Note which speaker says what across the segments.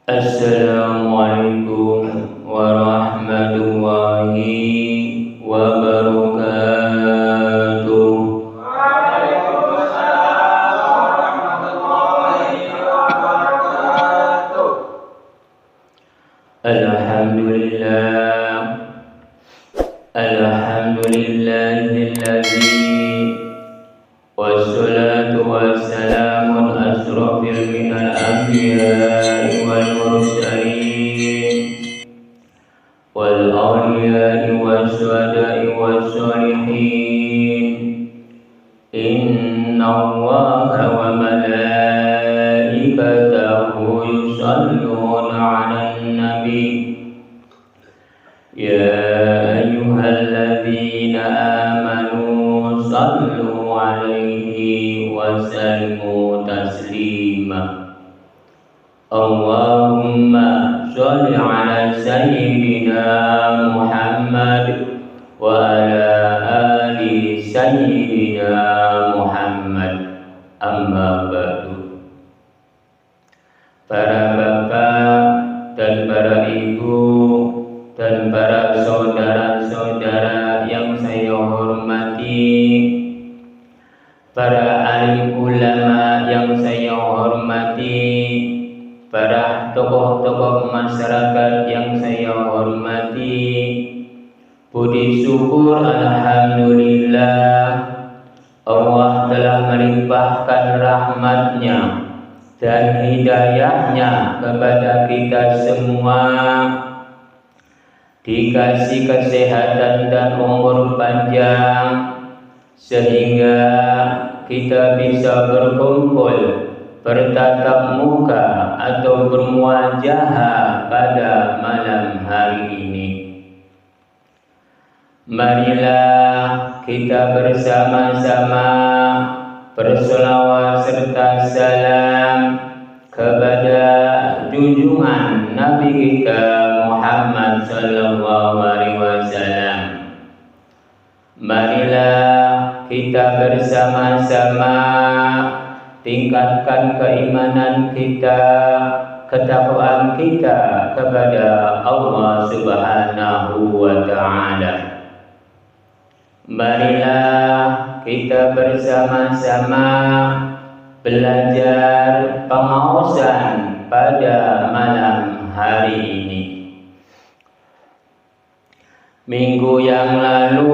Speaker 1: Assalamualaikum warahmatullahi wabarakatuh.
Speaker 2: Waalaikumsalam warahmatullahi wabarakatuh.
Speaker 1: Alhamdulillahilladzi wassalatu wassalamu asrofil minal anbiya'i wal mursalin wal awliya'i wasyuhada'i wassalihin. Inna Allaha wa malaikatahu yusalluna 'alan nabi ya ayyuhalladzina amanu sallu 'alaihi wa sallimu taslima. Allahumma sholli 'ala sayyidina Muhammad wa ala ali sayyidina Muhammad. Amma ba'du. Para bapak dan para ibu dan para saudara-saudara yang saya hormati, para alim ulama yang saya hormati, para tokoh-tokoh masyarakat yang saya hormati, puji syukur alhamdulillah Allah telah melimpahkan rahmat-Nya dan hidayah-Nya kepada kita semua, dikasih kesehatan dan umur panjang sehingga kita bisa berkumpul, bertatap muka atau bermuajahah pada malam hari ini. Marilah kita bersama-sama berselawat serta salam kepada junjungan Nabi kita Muhammad sallallahu alaihi wasallam. Marilah kita bersama-sama tingkatkan keimanan kita, ketakwaan kita kepada Allah Subhanahu wa taala. Marilah kita bersama-sama belajar pengaosan pada malam hari ini. Minggu yang lalu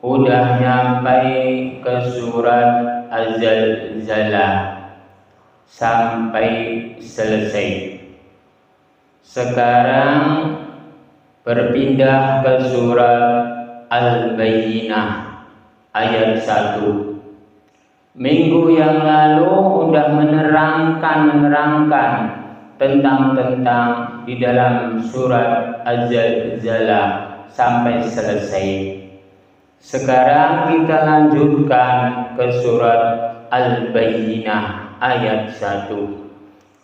Speaker 1: udah nyampai ke surat Az-Zalzalah sampai selesai. Sekarang berpindah ke surat Al-Bayyinah ayat 1. Minggu yang lalu sudah menerangkan tentang di dalam surat Az-Zalzalah sampai selesai. Sekarang kita lanjutkan ke surat Al-Bayyinah ayat 1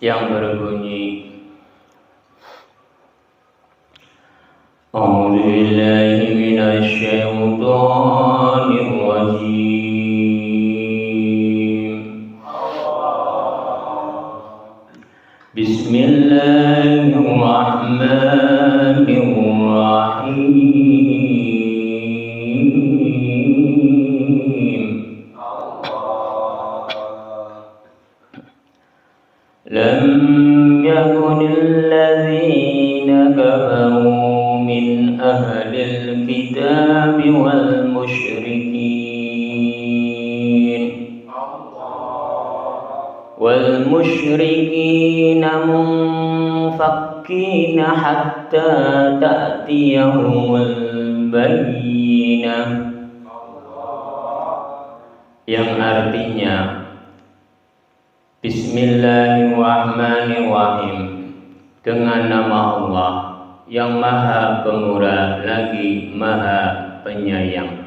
Speaker 1: yang berbunyi, A'udzu billahi minasy syaithanir rajim. Bismillahirrahmanirrahim. Lam yakunil ladzina kafaru min ahlil kitab wal musyrikin munfakkina hatta ta'tiyahumul bayyinah, yang artinya Bismillahirrahmanirrahim, dengan nama Allah yang maha pemurah lagi maha penyayang.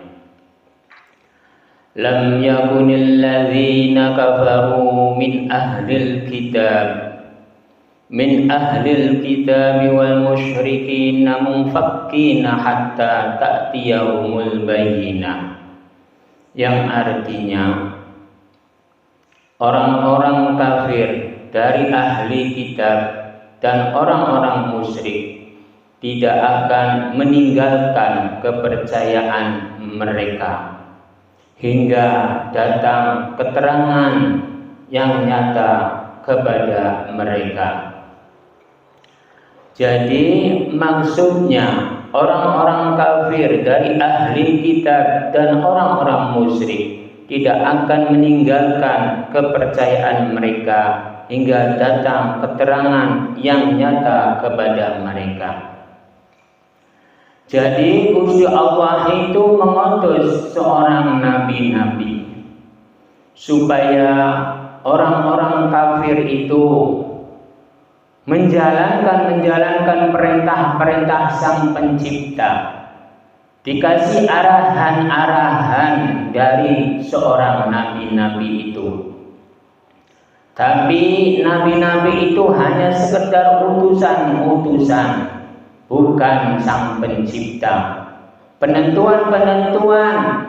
Speaker 1: Lam yakunil ladzina kafaru min ahlil kitab wal musyrikin munfakkina hatta ta'tiyahumul bayyinah, yang artinya orang-orang kafir dari ahli kitab dan orang-orang musyrik tidak akan meninggalkan kepercayaan mereka hingga datang keterangan yang nyata kepada mereka. Jadi maksudnya orang-orang kafir dari ahli kitab dan orang-orang musyrik tidak akan meninggalkan kepercayaan mereka hingga datang keterangan yang nyata kepada mereka. Jadi Gusti Allah itu mengutus seorang nabi-nabi supaya orang-orang kafir itu menjalankan perintah-perintah Sang Pencipta, dikasih arahan-arahan dari seorang nabi-nabi itu. Tapi nabi-nabi itu hanya sekedar utusan-utusan, bukan Sang Pencipta. Penentuan-penentuan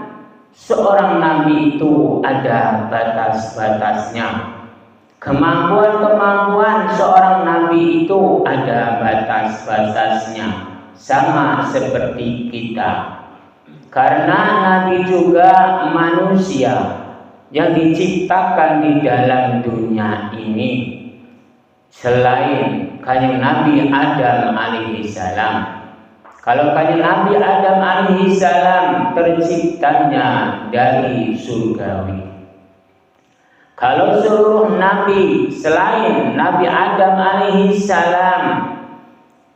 Speaker 1: seorang nabi itu ada batas-batasnya. Kemampuan-kemampuan seorang nabi itu ada batas-batasnya, sama seperti kita. Karena nabi juga manusia yang diciptakan di dalam dunia ini. Selain kanjeng Nabi Adam alaihissalam. Kalau kanjeng Nabi Adam alaihissalam terciptanya dari surgawi. Kalau seluruh nabi selain Nabi Adam alaihissalam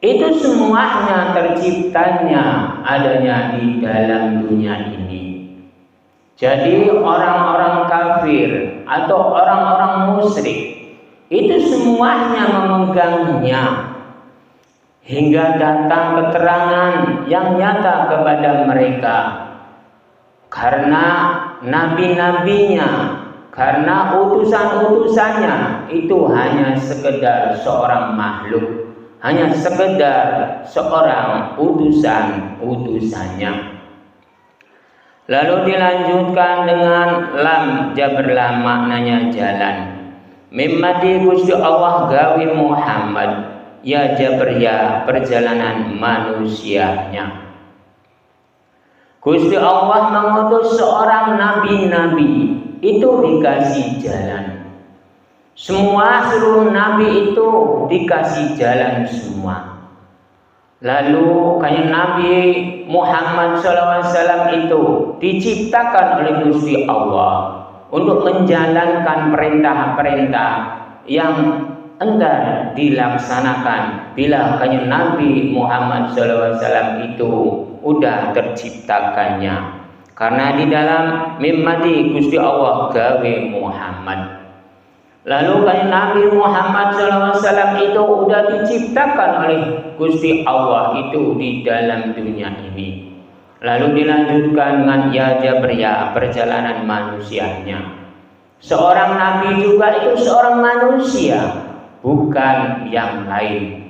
Speaker 1: itu semuanya terciptanya adanya di dalam dunia ini. Jadi orang-orang kafir atau orang-orang musyrik itu semuanya memegangnya hingga datang keterangan yang nyata kepada mereka. Karena nabi-nabinya, karena utusan-utusannya itu hanya sekedar seorang makhluk, hanya sekedar seorang utusan-utusannya. Lalu dilanjutkan dengan lam jabar lam, maknanya jalan. Mimmati Gusti Allah gawe Muhammad, ya jabar ya perjalanan manusianya. Gusti Allah mengutus seorang nabi-nabi itu dikasih jalan. Seluruh nabi itu dikasih jalan semua. Lalu kanjeng Nabi Muhammad SAW itu diciptakan oleh Gusti Allah untuk menjalankan perintah-perintah yang hendak dilaksanakan bila kanjeng Nabi Muhammad SAW itu udah terciptakannya. Karena di dalam mimmati Gusti Allah gawe Muhammad. Lalu kanjeng Nabi Muhammad SAW itu udah diciptakan oleh Gusti Allah itu di dalam dunia ini. Lalu dilanjutkan dengan ya jabriya perjalanan manusianya. Seorang nabi juga itu seorang manusia, bukan yang lain.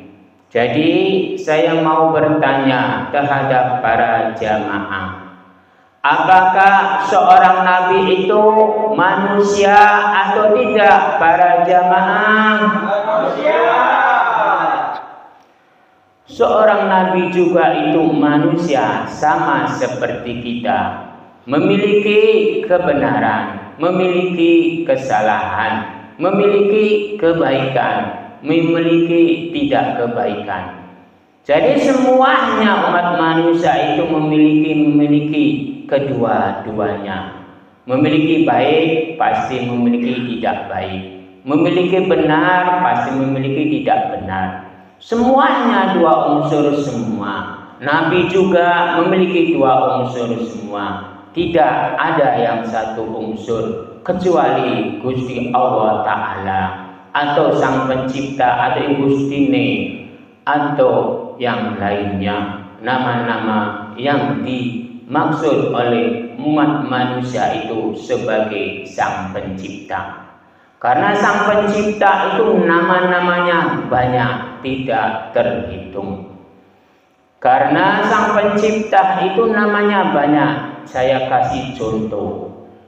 Speaker 1: Jadi saya mau bertanya terhadap para jamaah. Apakah seorang nabi itu manusia atau tidak para jamaah?
Speaker 2: Manusia.
Speaker 1: Seorang nabi juga itu manusia sama seperti kita. Memiliki kebenaran, memiliki kesalahan, memiliki kebaikan, memiliki tidak kebaikan. Jadi semuanya umat manusia itu memiliki kedua-duanya. Memiliki baik pasti memiliki tidak baik. Memiliki benar pasti memiliki tidak benar. Semuanya dua unsur semua. Nabi juga memiliki dua unsur semua. Tidak ada yang satu unsur kecuali Gusti Allah Ta'ala atau Sang Pencipta atau Gustine atau yang lainnya, nama-nama yang dimaksud oleh umat manusia itu sebagai Sang Pencipta. Karena Sang Pencipta itu nama-namanya banyak, tidak terhitung. Karena Sang Pencipta itu namanya banyak. Saya kasih contoh.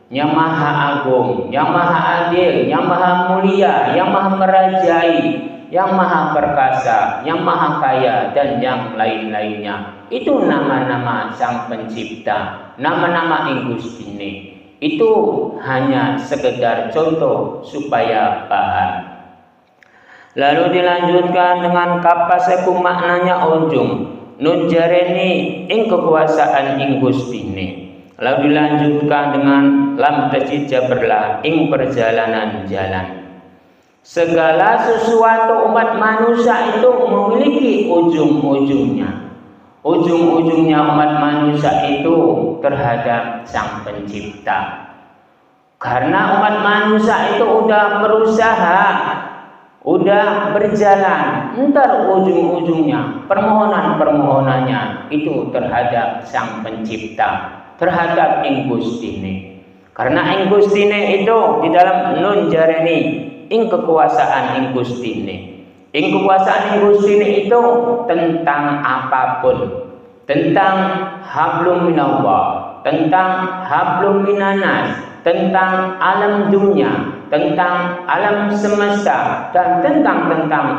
Speaker 1: Yang Maha Agung, yang Maha Adil, yang Maha Mulia, yang Maha Merajai, yang maha perkasa, yang maha kaya, dan yang lain-lainnya. Itu nama-nama Sang Pencipta, nama-nama ing Gustine. Itu hanya sekedar contoh supaya paham. Lalu dilanjutkan dengan kapaseku maknanya ujung nun jareni ing kekuasaan ing Gustine. Lalu dilanjutkan dengan lam tasjid jaberlah ing perjalanan jalan. Segala sesuatu umat manusia itu memiliki ujung-ujungnya. Ujung-ujungnya umat manusia itu terhadap Sang Pencipta. Karena umat manusia itu udah berusaha, udah berjalan, ntar ujung-ujungnya permohonan-permohonannya itu terhadap Sang Pencipta, terhadap ing Gustine. Karena ing Gustine itu di dalam nun jareni ing kekuasaan ing Gustine. Ing kekuasaan ing Gustine itu tentang apapun, tentang hablum minallah, tentang hablum minanas, tentang alam dunia, tentang alam semesta, dan tentang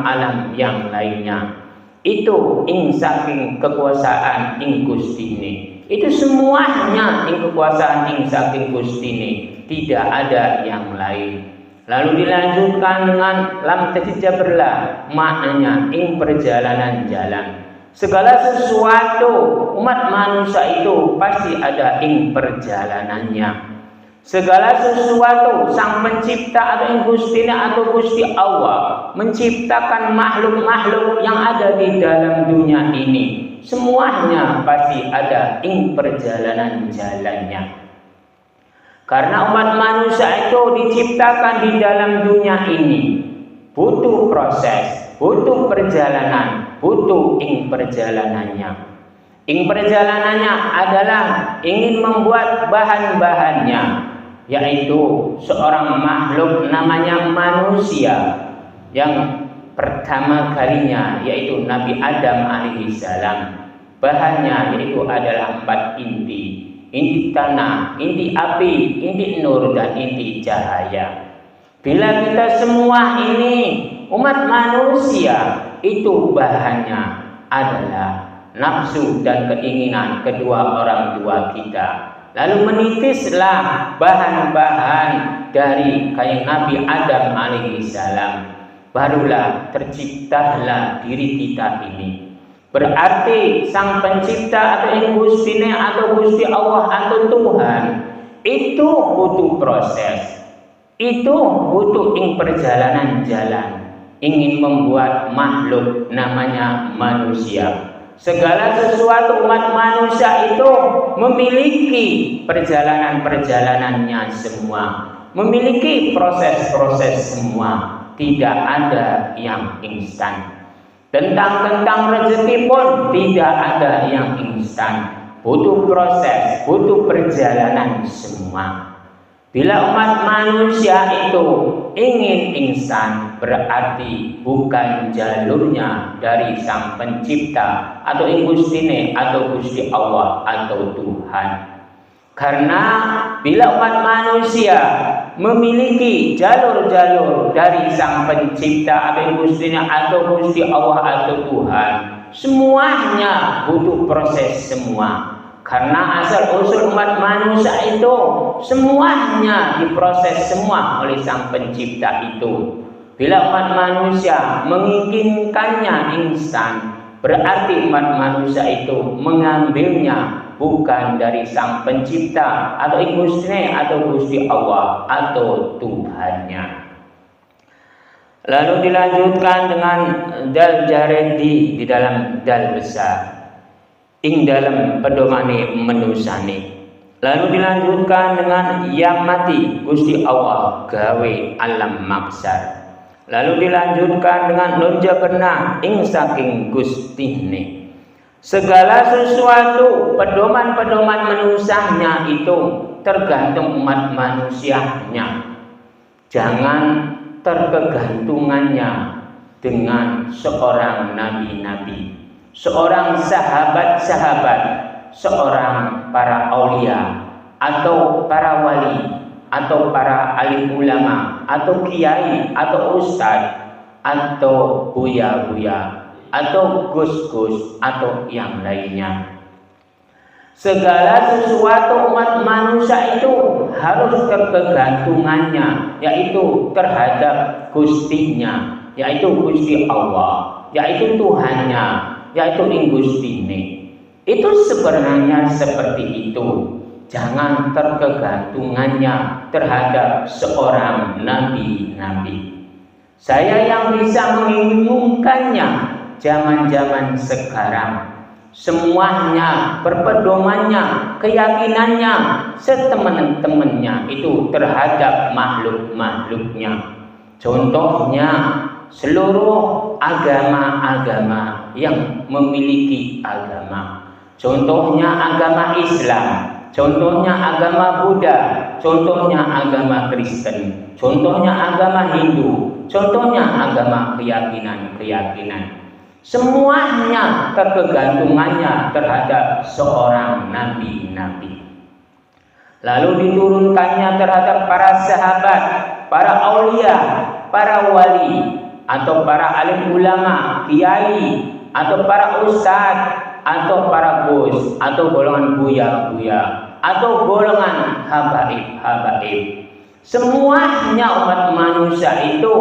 Speaker 1: alam yang lainnya. Itu ing saking kekuasaan ing Gustine. Itu semuanya ing kekuasaan ing saking Gustine, tidak ada yang lain. Lalu dilanjutkan dengan lam tasjid jaberlah, maknanya ing perjalanan jalan. Segala sesuatu umat manusia itu pasti ada ing perjalanannya. Segala sesuatu Sang Pencipta atau ing Gustine atau Gusti Allah menciptakan makhluk-makhluk yang ada di dalam dunia ini. Semuanya pasti ada ing perjalanan jalannya. Karena umat manusia itu diciptakan di dalam dunia ini, butuh proses, butuh perjalanan, butuh ing perjalanannya. Ing perjalanannya adalah ingin membuat bahan-bahannya, yaitu seorang makhluk namanya manusia yang pertama kalinya yaitu Nabi Adam alaihissalam. Bahannya yaitu adalah 4 inti. Inti tanah, inti api, inti nur, dan inti cahaya. Bila kita semua ini umat manusia itu bahannya adalah nafsu dan keinginan kedua orang tua kita. Lalu menitislah bahan-bahan dari kayak Nabi Adam alaihissalam. Barulah terciptalah diri kita ini. Berarti Sang Pencipta atau ing Gustine atau Gusti Allah atau Tuhan itu butuh proses, itu butuh ing perjalanan jalan, ingin membuat makhluk namanya manusia. Segala sesuatu umat manusia itu memiliki perjalanan-perjalanannya semua, memiliki proses-proses semua, tidak ada yang instan. Tentang rezeki pun tidak ada yang instan, butuh proses, butuh perjalanan semua. Bila umat manusia itu ingin instan, berarti bukan jalurnya dari Sang Pencipta atau Gustine atau Gusti Allah atau Tuhan. Karena bila umat manusia memiliki jalur-jalur dari Sang Pencipta atau Gustine atau Gusti Allah atau Tuhan, semuanya butuh proses semua. Karena asal-usul umat manusia itu semuanya diproses semua oleh Sang Pencipta itu. Bila umat manusia menginginkannya instan, berarti umat manusia itu mengambilnya bukan dari Sang Pencipta atau Gustine atau Gusti Allah atau Tuhannya. Lalu dilanjutkan dengan dal jaredi di dalam dal besar ing dalam pedomane menusane. Lalu dilanjutkan dengan yang mati Gusti Allah gawe alam maksar. Lalu dilanjutkan dengan lonja pernah ing saking Gustine. Segala sesuatu pedoman-pedoman manusianya itu tergantung umat manusianya. Jangan terkegantungannya dengan seorang nabi-nabi, seorang sahabat-sahabat, seorang para aulia atau para wali atau para alim ulama atau kiai atau ustadz. atau buya-buya atau gus-gus atau yang lainnya. Segala sesuatu umat manusia itu harus terkegantungannya, yaitu terhadap Gustinya, yaitu Gusti Allah, yaitu Tuhannya, yaitu Gustine. Itu sebenarnya seperti itu. Jangan terkegantungannya terhadap seorang nabi-nabi. Saya yang bisa mengumumkannya zaman-zaman sekarang. Semuanya berpedomannya, keyakinannya, setemen-temennya itu terhadap makhluk-makhluknya. Contohnya seluruh agama-agama yang memiliki agama. Contohnya agama Islam, contohnya agama Buddha, contohnya agama Kristen, contohnya agama Hindu, contohnya agama keyakinan-keyakinan. Semuanya terkegantungannya terhadap seorang nabi-nabi. Lalu diturunkannya terhadap para sahabat, para aulia, para wali, atau para alim ulama, kiai, atau para ustadz, atau para bos, atau golongan buya-buya, atau golongan habaib. Semuanya umat manusia itu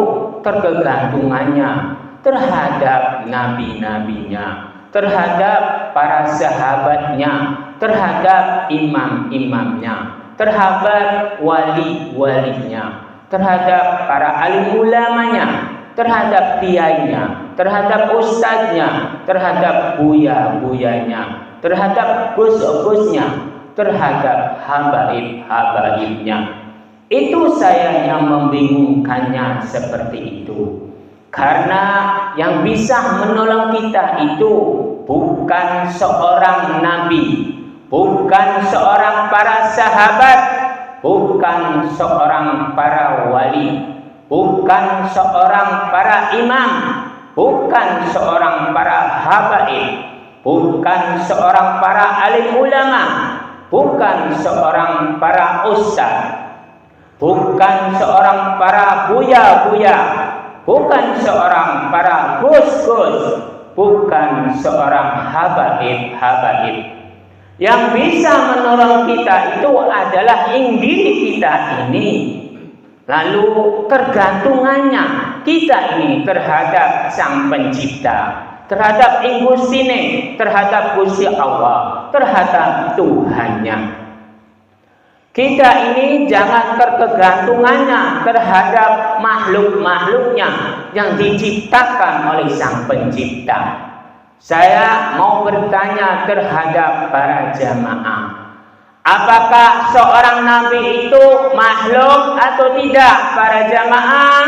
Speaker 1: terkegantungannya terhadap nabi-nabinya, terhadap para sahabatnya, terhadap imam-imamnya, terhadap wali-walinya, terhadap para alim ulamanya, terhadap kiainya, terhadap ustadznya, terhadap buya-buyanya, terhadap gus-gusnya, terhadap habaib-habaibnya. Itu saya yang membingungkannya seperti itu. Karena yang bisa menolong kita itu bukan seorang nabi, bukan seorang para sahabat, bukan seorang para wali, bukan seorang para imam, bukan seorang para habaib, bukan seorang para alim ulama, bukan seorang para ustaz, bukan seorang para buya-buya, bukan seorang para gus-gus, bukan seorang habaib-habaib. Yang bisa menolong kita itu adalah diri kita ini. Lalu tergantungannya kita ini terhadap Sang Pencipta, terhadap Gustine, terhadap Gusti Allah, terhadap Tuhannya. Kita ini jangan terkegantungannya terhadap makhluk-makhluknya yang diciptakan oleh Sang Pencipta. Saya mau bertanya terhadap para jamaah. Apakah seorang nabi itu makhluk atau tidak, para jamaah?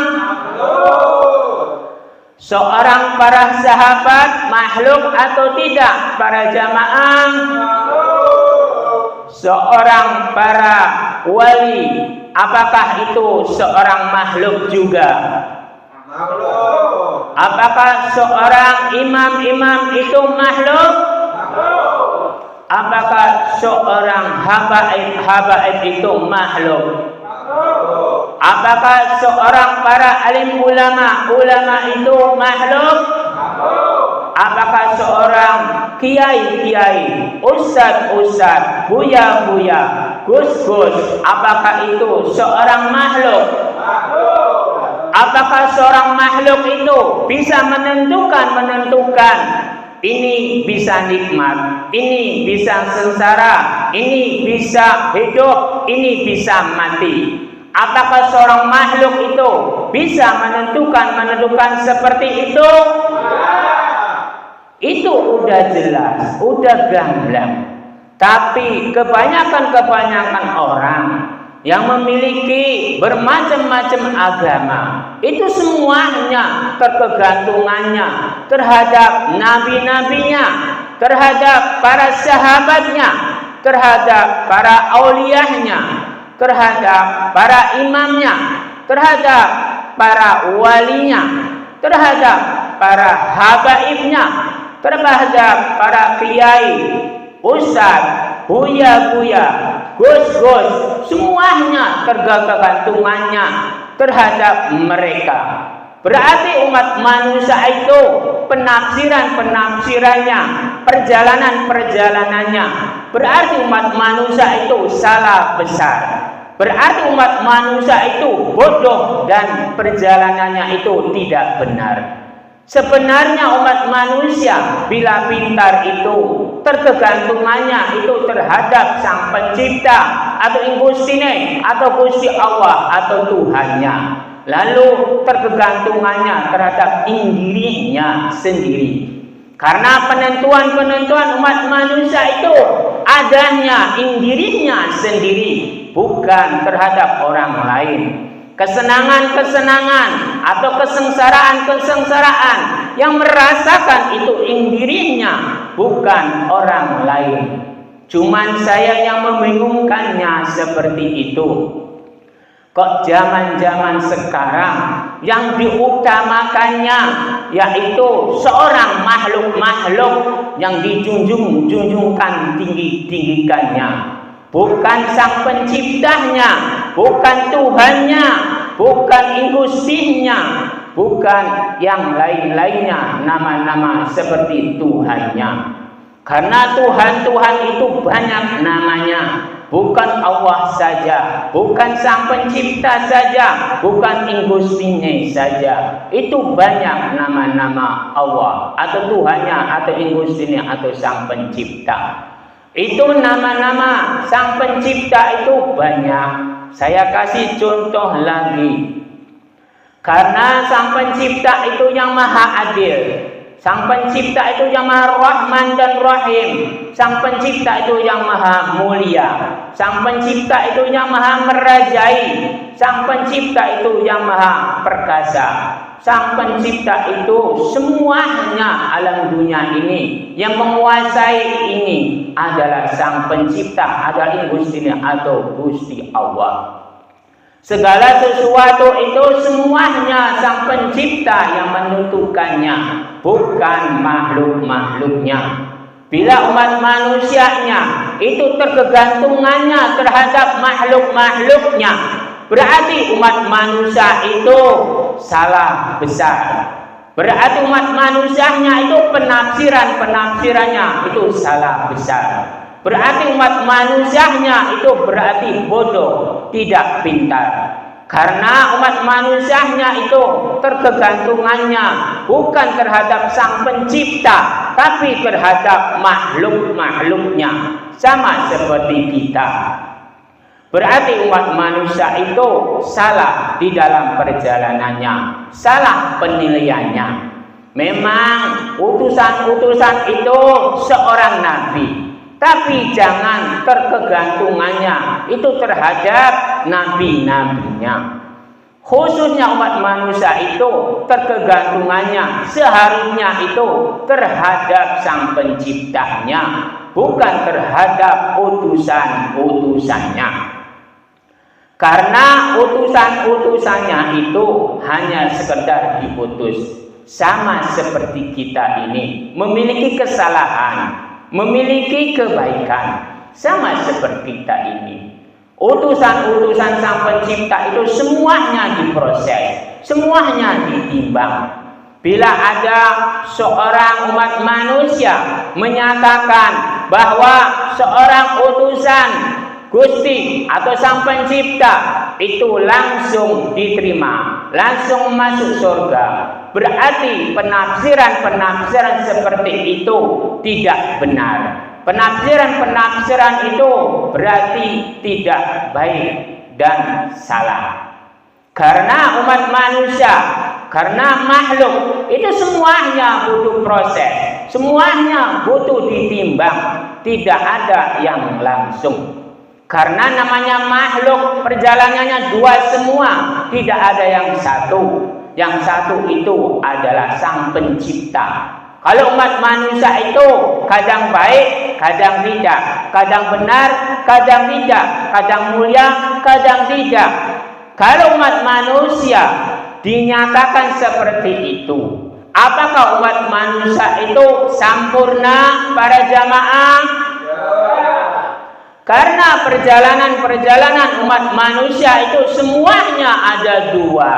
Speaker 1: Seorang para sahabat makhluk atau tidak, para jamaah? Seorang para wali, apakah itu seorang makhluk juga? Apakah seorang imam-imam itu makhluk? Apakah seorang habaib itu makhluk? Apakah seorang para alim ulama itu makhluk? Apakah seorang kiai, ustad, buya, gus-gus, apakah itu seorang makhluk? Apakah seorang makhluk itu bisa menentukan ini bisa nikmat, ini bisa sengsara, ini bisa hidup, ini bisa mati? Apakah seorang makhluk itu bisa menentukan seperti itu? Itu udah jelas, udah gamblang. Tapi kebanyakan orang yang memiliki bermacam-macam agama, itu semuanya terkegantungannya terhadap nabi-nabinya, terhadap para sahabatnya, terhadap para auliyahnya, terhadap para imamnya, terhadap para walinya, terhadap para habaibnya, terhadap para kiai, ustaz, buya, gus-gus, semuanya tergantungannya terhadap mereka. Berarti umat manusia itu penafsirannya, perjalanannya. Berarti umat manusia itu salah besar. Berarti umat manusia itu bodoh dan perjalanannya itu tidak benar. Sebenarnya umat manusia bila pintar itu tergantungannya itu terhadap Sang Pencipta atau Gusti atau Gusti Allah atau Tuhannya. Lalu tergantungannya terhadap dirinya sendiri. Karena penentuan umat manusia itu adanya dirinya sendiri, bukan terhadap orang lain. Kesenangan atau kesengsaraan yang merasakan itu dirinya, bukan orang lain. Cuman saya yang membingungkannya seperti itu. Kok zaman-zaman sekarang yang diutamakannya yaitu seorang makhluk yang dijunjungkan tinggikannya, bukan Sang Penciptanya, bukan Tuhannya, bukan Gustinya, bukan yang lain-lainnya nama-nama seperti Tuhannya. Karena Tuhan itu banyak namanya. Bukan Allah saja, bukan Sang Pencipta saja, bukan Gustinya saja. Itu banyak nama-nama Allah atau Tuhannya atau Gustinya atau Sang Pencipta. Itu nama-nama Sang Pencipta itu banyak. Saya kasih contoh lagi. Karena Sang Pencipta itu yang maha adil. Sang Pencipta itu yang maha Rahman dan Rahim. Sang Pencipta itu yang maha mulia. Sang Pencipta itu yang maha merajai. Sang Pencipta itu yang maha perkasa. Sang Pencipta itu semuanya alam dunia ini, yang menguasai ini adalah Sang Pencipta, adalah Gustinya atau Gusti Allah. Segala sesuatu itu semuanya Sang Pencipta yang menentukannya, bukan makhluk-makhluknya. Bila umat manusianya itu tergantungannya terhadap makhluk-makhluknya, berarti umat manusia itu salah besar. Berarti umat manusianya itu penafsirannya itu salah besar. Berarti umat manusianya itu berarti bodoh, tidak pintar. Karena umat manusianya itu tergantungannya bukan terhadap Sang Pencipta, tapi terhadap makhluk-makhluknya. Sama seperti kita. Berarti umat manusia itu salah di dalam perjalanannya, salah penilaiannya. Memang utusan-utusan itu seorang nabi, tapi jangan terkegantungannya itu terhadap nabi-nabinya. Khususnya umat manusia itu terkegantungannya seharusnya itu terhadap Sang Penciptanya, bukan terhadap utusan-utusannya. Karena utusan-utusannya itu hanya sekedar diutus. Sama seperti kita ini memiliki kesalahan, memiliki kebaikan. Sama seperti kita ini. Utusan-utusan Sang Pencipta itu semuanya diproses, semuanya ditimbang. Bila ada seorang umat manusia menyatakan bahwa seorang utusan Gusti atau Sang Pencipta itu langsung diterima, langsung masuk surga, berarti penafsiran seperti itu tidak benar. Penafsiran itu berarti tidak baik dan salah. Karena umat manusia, karena makhluk itu semuanya butuh proses, semuanya butuh ditimbang, tidak ada yang langsung. Karena namanya makhluk perjalanannya dua semua, tidak ada yang satu. Yang satu itu adalah Sang Pencipta. Kalau umat manusia itu kadang baik, kadang tidak, kadang benar, kadang tidak, kadang mulia, kadang tidak. Kalau umat manusia dinyatakan seperti itu, apakah umat manusia itu sempurna para jamaah? Karena perjalanan umat manusia itu semuanya ada dua.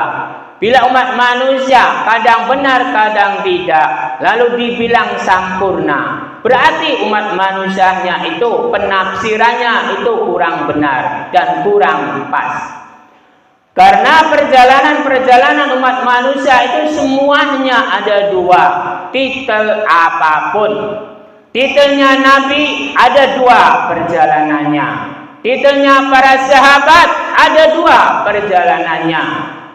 Speaker 1: Bila umat manusia kadang benar kadang tidak, lalu dibilang sempurna, berarti umat manusianya itu penafsirannya itu kurang benar dan kurang pas. Karena perjalanan umat manusia itu semuanya ada dua, titel apapun. Titelnya Nabi ada dua perjalanannya. Titelnya para sahabat ada dua perjalanannya.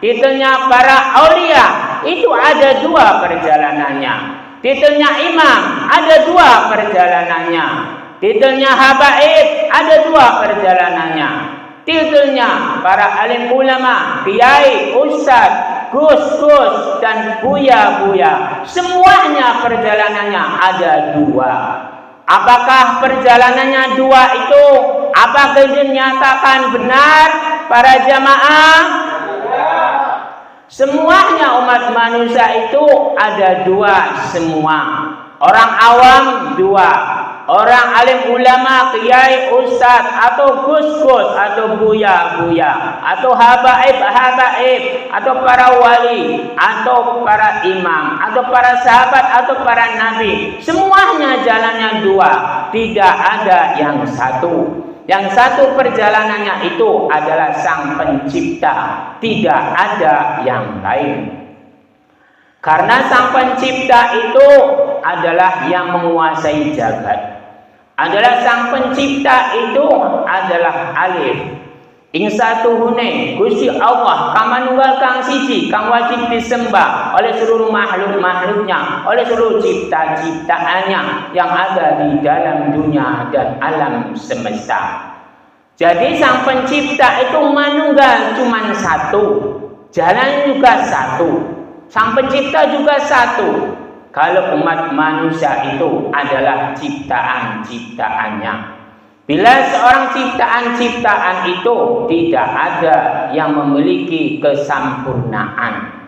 Speaker 1: Titelnya para aulia itu ada dua perjalanannya. Titelnya imam ada dua perjalanannya. Titelnya habaib ada dua perjalanannya. Titelnya para alim ulama, kiai, ustaz, gus-gus dan buya-buya, semuanya perjalanannya ada dua. Apakah perjalanannya dua itu apakah dinyatakan benar para jamaah? Semuanya umat manusia itu ada dua semua. Orang awam dua, orang alim ulama, kiai, ustaz, atau gus-gus, atau buya-buya, atau habaib, atau para wali, atau para imam, atau para sahabat, atau para nabi. Semuanya jalannya dua, tidak ada yang satu. Yang satu perjalanannya itu adalah Sang Pencipta, tidak ada yang lain. Karena Sang Pencipta itu adalah yang menguasai jagat. Adalah Sang Pencipta itu adalah alif. Ing satuhune Gusti Allah kang manunggal kang siji kang wajib disembah oleh seluruh makhluk-makhluknya, oleh seluruh cipta-ciptaannya yang ada di dalam dunia dan alam semesta. Jadi Sang Pencipta itu manunggal cuman satu, jalan juga satu, Sang Pencipta juga satu. Kalau umat manusia itu adalah ciptaan-ciptaannya. Bila seorang ciptaan-ciptaan itu tidak ada yang memiliki kesempurnaan.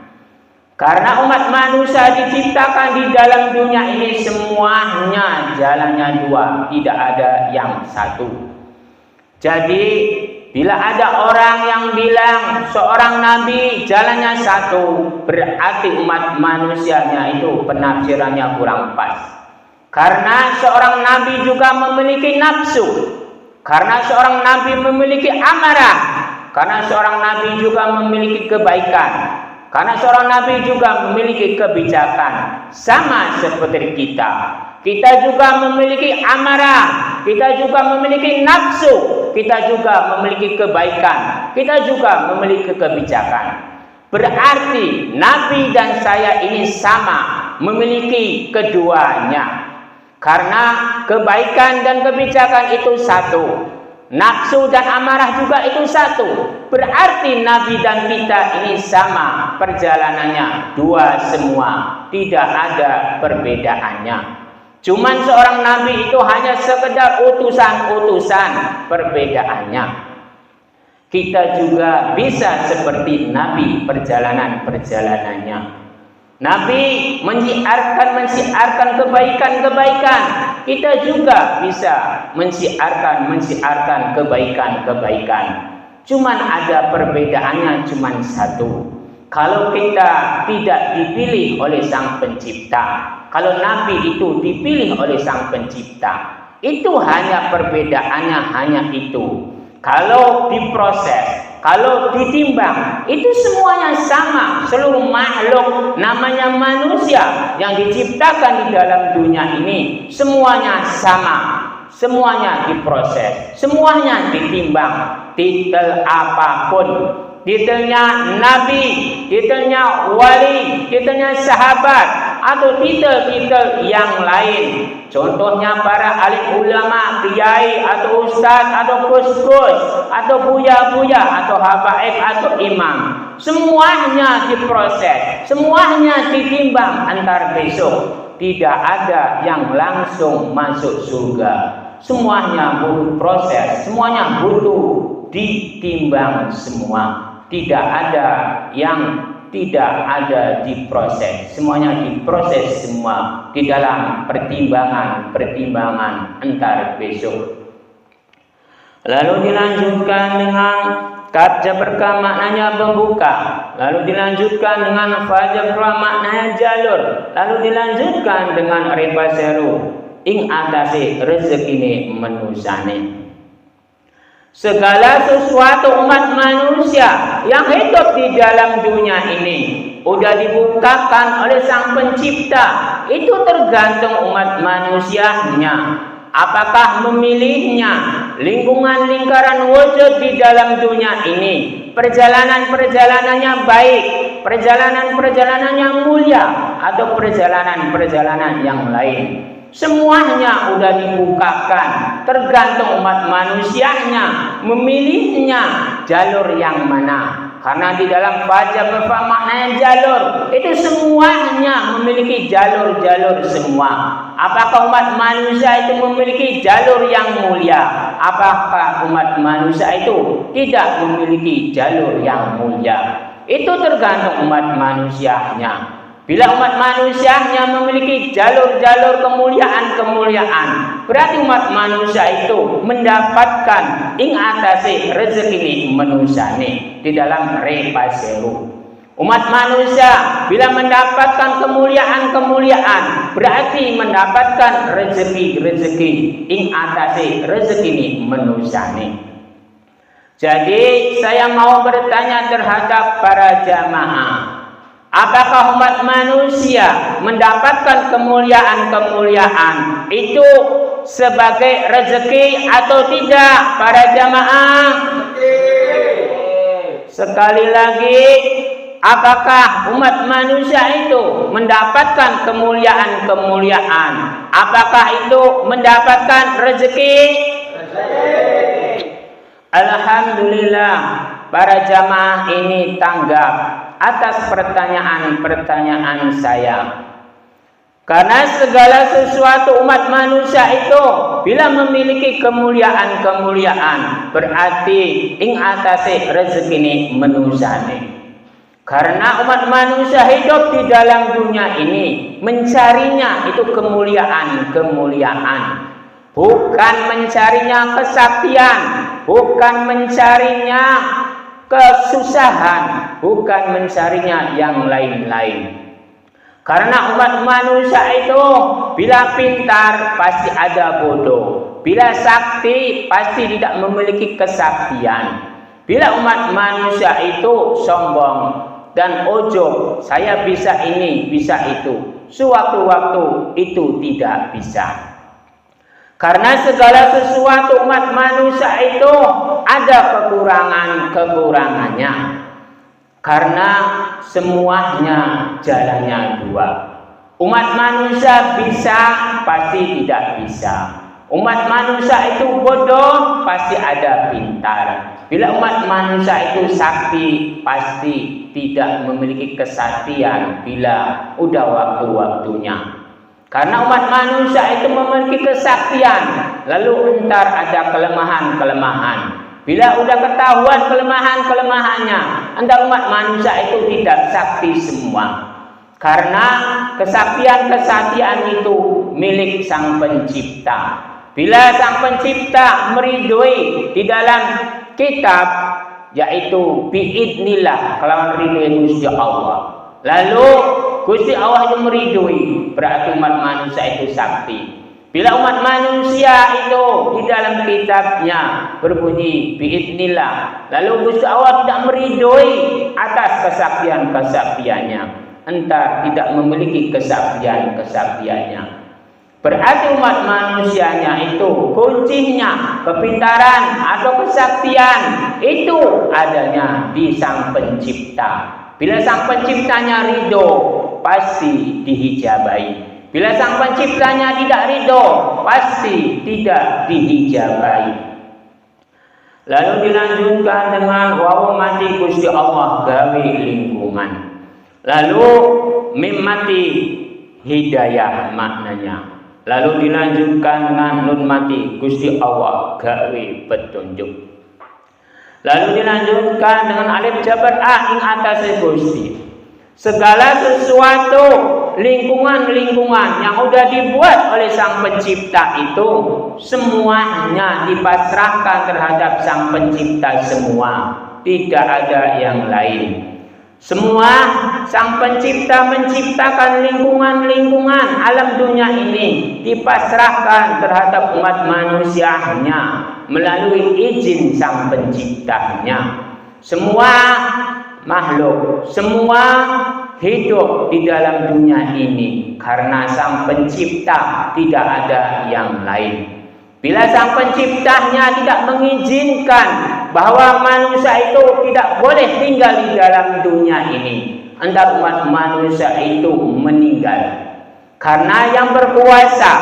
Speaker 1: Karena umat manusia diciptakan di dalam dunia ini semuanya jalannya dua, tidak ada yang satu. Jadi bila ada orang yang bilang seorang nabi jalannya satu, berarti umat manusianya itu penafsirannya kurang pas. Karena seorang nabi juga memiliki nafsu. Karena seorang nabi memiliki amarah. Karena seorang nabi juga memiliki kebaikan. Karena seorang nabi juga memiliki kebijakan. Sama seperti kita. Kita juga memiliki amarah. Kita juga memiliki nafsu. Kita juga memiliki kebaikan. Kita juga memiliki kebijakan. Berarti Nabi dan saya ini sama memiliki keduanya. Karena kebaikan dan kebijakan itu satu. Nafsu dan amarah juga itu satu. Berarti Nabi dan kita ini sama perjalanannya. Dua semua. Tidak ada perbedaannya. Cuman seorang nabi itu hanya sekedar utusan-utusan, perbedaannya. Kita juga bisa seperti nabi perjalanan-perjalanannya. Nabi mensiarkan kebaikan-kebaikan. Kita juga bisa mensiarkan kebaikan-kebaikan. Cuman ada perbedaannya cuman satu. Kalau kita tidak dipilih oleh Sang Pencipta, kalau Nabi itu dipilih oleh Sang Pencipta, itu hanya perbedaannya hanya itu. Kalau diproses, kalau ditimbang, itu semuanya sama. Seluruh makhluk namanya manusia yang diciptakan di dalam dunia ini, semuanya sama. Semuanya diproses, semuanya ditimbang. Titel apapun, titelnya nabi, titelnya wali, titelnya sahabat, atau titel-titel yang lain. Contohnya para alim ulama, kiai, atau ustaz, atau gus-gus, atau buya-buya, atau habaib, atau imam. Semuanya diproses, semuanya ditimbang antar besok. Tidak ada yang langsung masuk surga. Semuanya butuh proses, semuanya butuh ditimbang semua. Tidak ada yang tidak ada diproses. Semuanya diproses semua di dalam pertimbangan antar besok. Lalu dilanjutkan dengan Kaf jabarka maknanya membuka, lalu dilanjutkan dengan fa jabra maknanya jalur, lalu dilanjutkan dengan riba seru ing atase rezekine manusane. Segala sesuatu umat manusia yang hidup di dalam dunia ini udah dibukakan oleh Sang Pencipta. Itu tergantung umat manusianya. Apakah memilihnya lingkungan lingkaran wujud di dalam dunia ini, perjalanan-perjalanannya baik, perjalanan-perjalanan yang mulia, atau perjalanan-perjalanan yang lain. Semuanya udah dibukakan, tergantung umat manusianya memilihnya jalur yang mana. Karena di dalam baca maknanya jalur, itu semuanya memiliki jalur-jalur semua. Apakah umat manusia itu memiliki jalur yang mulia? Apakah umat manusia itu tidak memiliki jalur yang mulia? Itu tergantung umat manusianya. Bila umat manusianya memiliki jalur-jalur kemuliaan-kemuliaan, berarti umat manusia itu mendapatkan ing atase rezeki manusane di dalam repaseru. Umat manusia bila mendapatkan kemuliaan-kemuliaan, berarti mendapatkan rezeki-rezeki ing atase rezeki manusane. Jadi saya mau bertanya terhadap para jamaah, apakah umat manusia mendapatkan kemuliaan-kemuliaan itu sebagai rezeki atau tidak para jamaah? Sekali lagi, apakah umat manusia itu mendapatkan kemuliaan-kemuliaan? Apakah itu mendapatkan rezeki? Alhamdulillah, para jamaah ini tanggap atas pertanyaan-pertanyaan saya. Karena segala sesuatu umat manusia itu bila memiliki kemuliaan-kemuliaan, berarti ing atase rezekine manusane. Karena umat manusia hidup di dalam dunia ini mencarinya itu kemuliaan-kemuliaan, bukan mencarinya kesaktian, bukan mencarinya kesusahan, bukan mencarinya yang lain-lain. Karena umat manusia itu bila pintar pasti ada bodoh, bila sakti pasti tidak memiliki kesaktian. Bila umat manusia itu sombong dan ujub, saya bisa ini, bisa itu, sewaktu-waktu itu tidak bisa. Karena segala sesuatu umat manusia itu ada kekurangan-kekurangannya. Karena semuanya jalannya dua. Umat manusia bisa, pasti tidak bisa. Umat manusia itu bodoh, pasti ada pintar. Bila umat manusia itu sakti, pasti tidak memiliki kesaktian bila udah waktu-waktunya. Karena umat manusia itu memiliki kesaktian, lalu entar ada kelemahan-kelemahan. Bila udah ketahuan kelemahan-kelemahannya, entar umat manusia itu tidak sakti semua. Karena kesaktian-kesaktian itu milik Sang Pencipta. Bila Sang Pencipta meridhoi di dalam kitab, yaitu biidnillah, kelawan ridho Gusti Allah. Lalu Gusti Allah itu meridhoi, berarti umat manusia itu sakti. Bila umat manusia itu di dalam kitabnya berbunyi biidnillah, lalu Gusti Allah tidak meridhoi atas kesaktian-kesaktiannya, entar tidak memiliki kesaktian-kesaktiannya. Berarti umat manusianya itu kuncinya kepintaran atau kesaktian itu adanya di Sang Pencipta. Bila Sang Penciptanya ridho, pasti dihijabai. Bila Sang Penciptanya tidak ridho, pasti tidak dihijabai. Lalu dilanjutkan dengan wa mati Gusti Allah gawe lingkungan. Lalu mim mati hidayah maknanya. Lalu dilanjutkan dengan nun mati Gusti Allah gawe petunjuk. Lalu dilanjutkan dengan alif jabar ing atase Gusti. Segala sesuatu lingkungan-lingkungan yang udah dibuat oleh Sang Pencipta itu semuanya dipasrahkan terhadap Sang Pencipta semua. tidak ada yang lain. Semua Sang Pencipta menciptakan lingkungan-lingkungan alam dunia ini dipasrahkan terhadap umat manusianya melalui izin Sang Penciptanya. Semua makhluk, semua hidup di dalam dunia ini karena Sang Pencipta, tidak ada yang lain. Bila Sang Penciptanya tidak mengizinkan bahwa manusia itu tidak boleh tinggal di dalam dunia ini, hendak umat manusia itu meninggal. Karena yang berkuasa,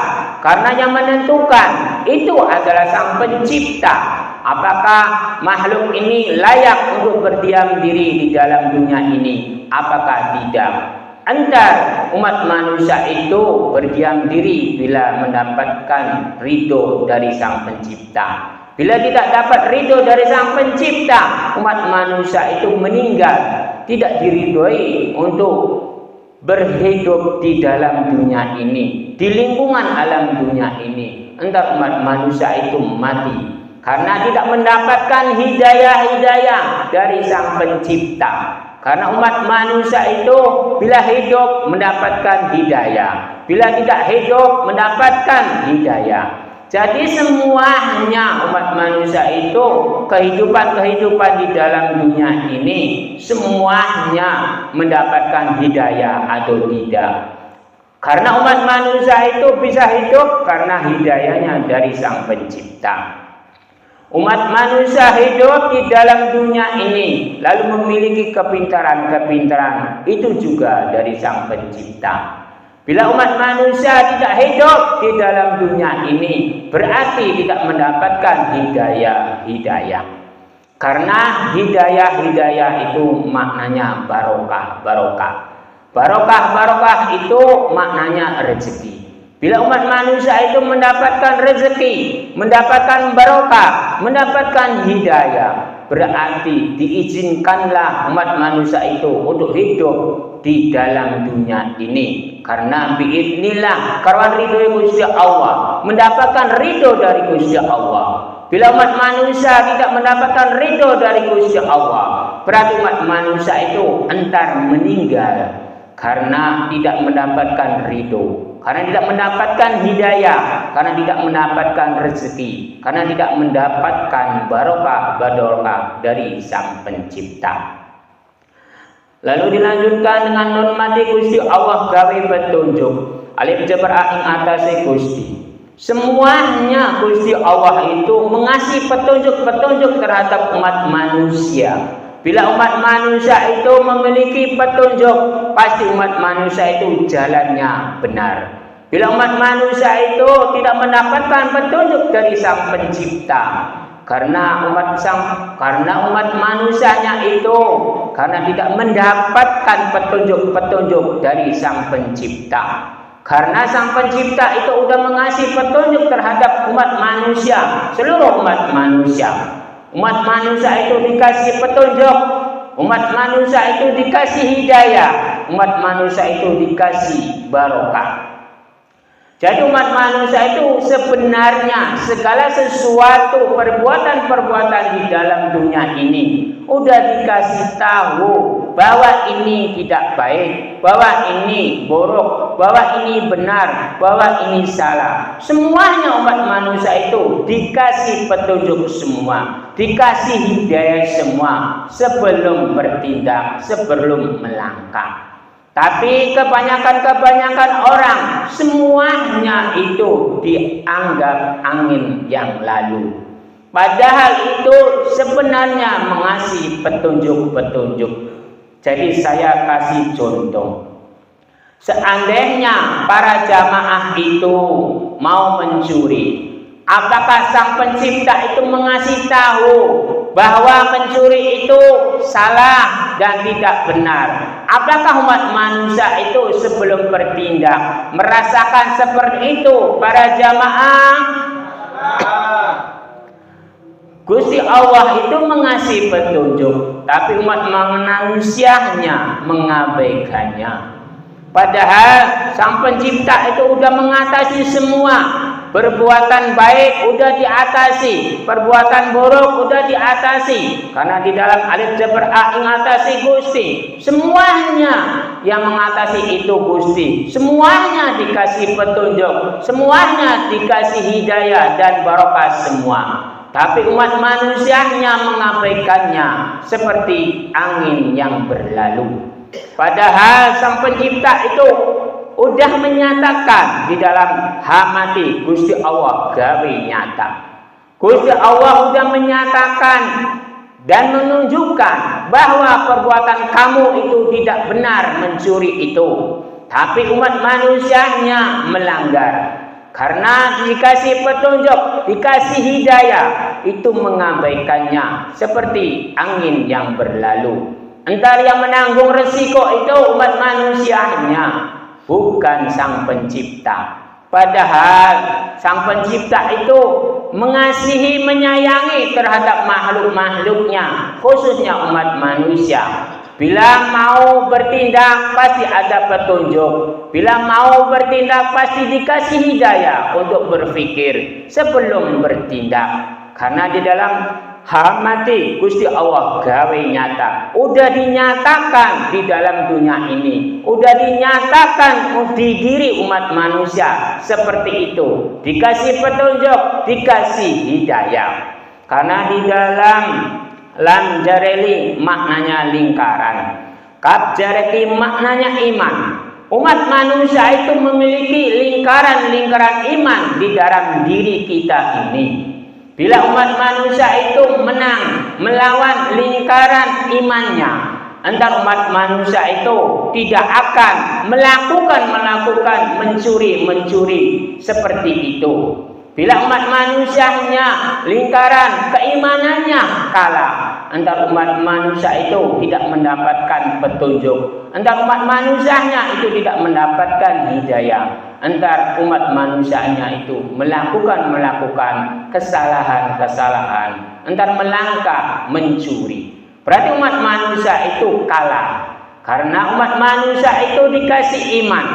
Speaker 1: karena yang menentukan itu adalah Sang Pencipta. Apakah makhluk ini layak untuk berdiam diri di dalam dunia ini? Apakah tidak? Antar umat manusia itu berdiam diri bila mendapatkan ridho dari Sang Pencipta. Bila tidak dapat ridho dari Sang Pencipta, umat manusia itu meninggal, tidak diridhoi untuk berhidup di dalam dunia ini, di lingkungan alam dunia ini. Antar umat manusia itu mati karena tidak mendapatkan hidayah dari Sang Pencipta. Karena umat manusia itu bila hidup mendapatkan hidayah, bila tidak hidup mendapatkan hidayah. Jadi semuanya umat manusia itu kehidupan di dalam dunia ini semuanya mendapatkan hidayah atau tidak. Karena umat manusia itu bisa hidup karena hidayahnya dari Sang Pencipta. Umat manusia hidup di dalam dunia ini lalu memiliki kepintaran-kepintaran itu juga dari Sang Pencipta. Bila umat manusia tidak hidup di dalam dunia ini berarti tidak mendapatkan hidayah. Karena hidayah itu maknanya barokah. Barokah itu maknanya rezeki. Bila umat manusia itu mendapatkan rezeki, mendapatkan barokah, mendapatkan hidayah, berarti diizinkanlah umat manusia itu untuk hidup di dalam dunia ini. Karena biidznillah, karena ridho Gusti Allah, mendapatkan ridho dari Gusti Allah. Bila umat manusia tidak mendapatkan ridho dari Gusti Allah, berarti umat manusia itu entar meninggal karena tidak mendapatkan ridho. Karena tidak mendapatkan hidayah, karena tidak mendapatkan rezeki, karena tidak mendapatkan barokah dari Sang Pencipta. Lalu dilanjutkan dengan nun mati Gusti Allah gawe petunjuk. Alif jabar ing atase Gusti. Semuanya Gusti Allah itu mengasih petunjuk-petunjuk terhadap umat manusia. Bila umat manusia itu memiliki petunjuk, pasti umat manusia itu jalannya benar. Bila umat manusia itu tidak mendapatkan petunjuk dari Sang Pencipta, karena umat manusianya itu karena tidak mendapatkan petunjuk-petunjuk dari Sang Pencipta. Karena Sang Pencipta itu sudah mengasih petunjuk terhadap umat manusia, seluruh umat manusia. Umat manusia itu dikasih petunjuk, umat manusia itu dikasih hidayah, umat manusia itu dikasih barokah. Jadi umat manusia itu sebenarnya segala sesuatu perbuatan-perbuatan di dalam dunia ini udah dikasih tahu bahwa ini tidak baik, bahwa ini buruk, bahwa ini benar, bahwa ini salah. Semuanya umat manusia itu dikasih petunjuk semua, dikasih hidayah semua sebelum bertindak, sebelum melangkah. Tapi kebanyakan orang semuanya itu dianggap angin yang lalu. Padahal itu sebenarnya mengasih petunjuk-petunjuk. Jadi saya kasih contoh. Seandainya para jamaah itu mau mencuri, apakah Sang Pencipta itu mengasih tahu bahwa mencuri itu salah dan tidak benar? Apakah umat manusia itu sebelum bertindak merasakan seperti itu para jamaah? Gusti Allah itu mengasih petunjuk, tapi umat manusianya mengabaikannya. Padahal Sang Pencipta itu sudah mengatasi semua. Perbuatan baik udah diatasi, perbuatan buruk udah diatasi. Karena di dalam alif jabar a mengatasi Gusti. Semuanya yang mengatasi itu Gusti. Semuanya dikasih petunjuk, semuanya dikasih hidayah dan barokah semua. Tapi umat manusianya mengabaikannya seperti angin yang berlalu. Padahal Sang Pencipta itu udah menyatakan di dalam hamati Gusti Allah gawe nyata. Gusti Allah udah menyatakan dan menunjukkan bahwa perbuatan kamu itu tidak benar mencuri itu. Tapi umat manusianya melanggar. Karena dikasih petunjuk, dikasih hidayah, itu mengabaikannya seperti angin yang berlalu. Entar yang menanggung resiko itu umat manusianya, bukan Sang Pencipta. Padahal Sang Pencipta itu mengasihi, menyayangi terhadap makhluk-makhluknya, khususnya umat manusia. Bila mau bertindak pasti ada petunjuk. Bila mau bertindak pasti dikasih hidayah untuk berpikir sebelum bertindak. Karena di dalam hamati Gusti Allah gawe nyata. Udah dinyatakan di dalam dunia ini. Udah dinyatakan di diri umat manusia seperti itu. Dikasih petunjuk, dikasih hidayah. Karena di dalam lam jareli maknanya lingkaran, kaf jareti maknanya iman. Umat manusia itu memiliki lingkaran-lingkaran iman di dalam diri kita ini. Bila umat manusia itu menang melawan lingkaran imannya, entar umat manusia itu tidak akan melakukan mencuri seperti itu. Bila umat manusianya lingkaran keimanannya kalah, entar umat manusia itu tidak mendapatkan petunjuk, entar umat manusianya itu tidak mendapatkan hidayah, entar umat manusianya itu melakukan kesalahan, entar melangkah mencuri. Berarti umat manusia itu kalah. Karena umat manusia itu dikasih iman,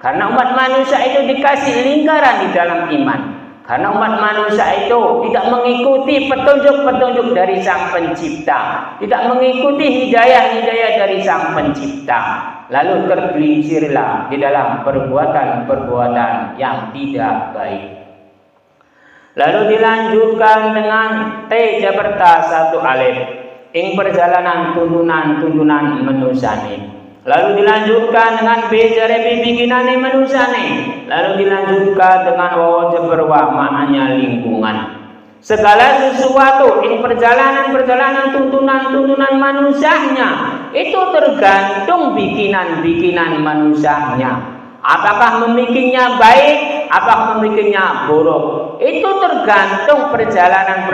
Speaker 1: karena umat manusia itu dikasih lingkaran di dalam iman. Karena umat manusia itu tidak mengikuti petunjuk-petunjuk dari Sang Pencipta, tidak mengikuti hidayah-hidayah dari Sang Pencipta, lalu tergelincirlah di dalam perbuatan-perbuatan yang tidak baik. Lalu dilanjutkan dengan T jaberta satu alif, ing perjalanan tuntunan menusane. Lalu dilanjutkan dengan B jarebi bikinane menusane. Lalu dilanjutkan dengan waw jaberwa maknanya lingkungan. Segala sesuatu ing perjalanan tuntunan manusianya itu tergantung bikinan manusianya. Apakah membikinnya baik, apakah membikinnya buruk, itu tergantung perjalanan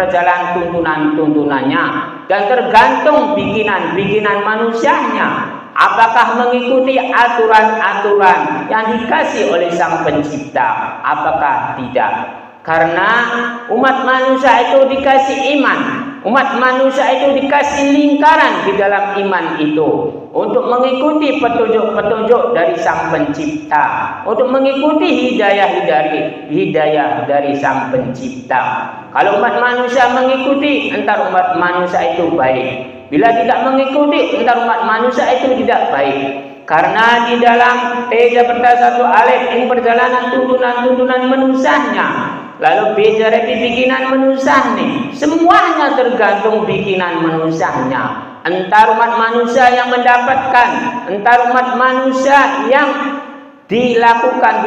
Speaker 1: tuntunannya dan tergantung bikinan manusianya. Apakah mengikuti aturan-aturan yang dikasih oleh Sang Pencipta, apakah tidak? Karena umat manusia itu dikasih iman, umat manusia itu dikasih lingkaran di dalam iman itu untuk mengikuti petunjuk-petunjuk dari Sang Pencipta, untuk mengikuti hidayah dari Sang Pencipta. Kalau umat manusia mengikuti, entar umat manusia itu baik. Bila tidak mengikuti, entar umat manusia itu tidak baik. Karena di dalam teja perta satu alif ing perjalanan tuntunan manusianya, lalu beja repi bikinan manusianya, semuanya tergantung bikinan manusianya. Entar umat manusia yang mendapatkan, entar umat manusia yang dilakukan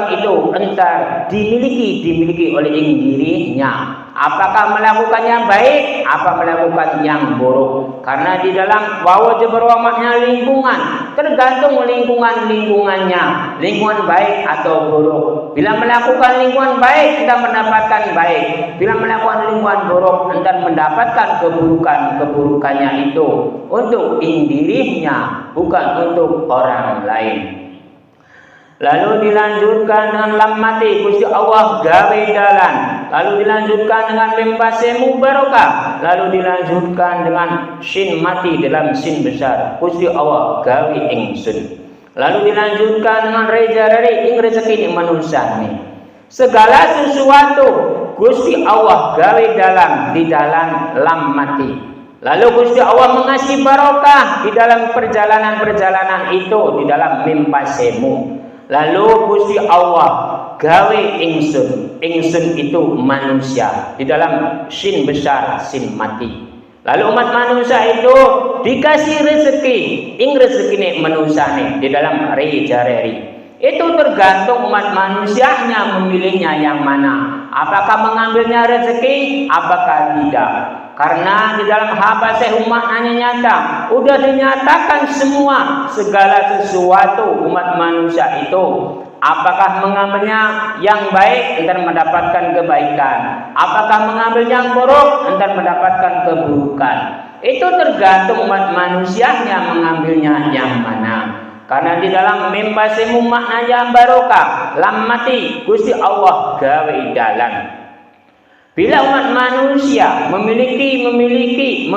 Speaker 1: itu entar dimiliki oleh dirinya. Apakah melakukan yang baik, apa melakukan yang buruk? Karena di dalam waw jaberwa makna lingkungan, tergantung lingkungannya, lingkungan baik atau buruk. Bila melakukan lingkungan baik, kita mendapatkan baik. Bila melakukan lingkungan buruk, kita mendapatkan keburukannya itu untuk dirinya, bukan untuk orang lain. Lalu dilanjutkan dengan lam mati Gusti Allah gawe dalan. Lalu dilanjutkan dengan mim basemu barokah. Lalu dilanjutkan dengan shin mati dalam sin besar. Gusti Allah gawe ingsun. Lalu dilanjutkan dengan reja dari ing rezeki manusia. Segala sesuatu Gusti Allah gawe di dalam lam mati. Lalu Gusti Allah mengasih barokah di dalam perjalanan-perjalanan itu, di dalam mimpasemu. Lalu Gusti Allah gawe ingsun itu manusia di dalam sin besar sin mati. Lalu umat manusia itu dikasih rezeki, rezeki manusia di dalam rejareri. Itu tergantung umat manusianya memilihnya yang mana. Apakah mengambilnya rezeki, apakah tidak. Karena di dalam habasah maknanya nyata. Udah dinyatakan semua segala sesuatu umat manusia itu. Apakah mengambilnya yang baik, entar mendapatkan kebaikan. Apakah mengambil yang buruk, entar mendapatkan keburukan. Itu tergantung umat manusianya mengambilnya yang mana. Karena di dalam mimpasemu maknanya barokah, lam mati Gusti Allah gawe dalan. Bila umat manusia menginginkan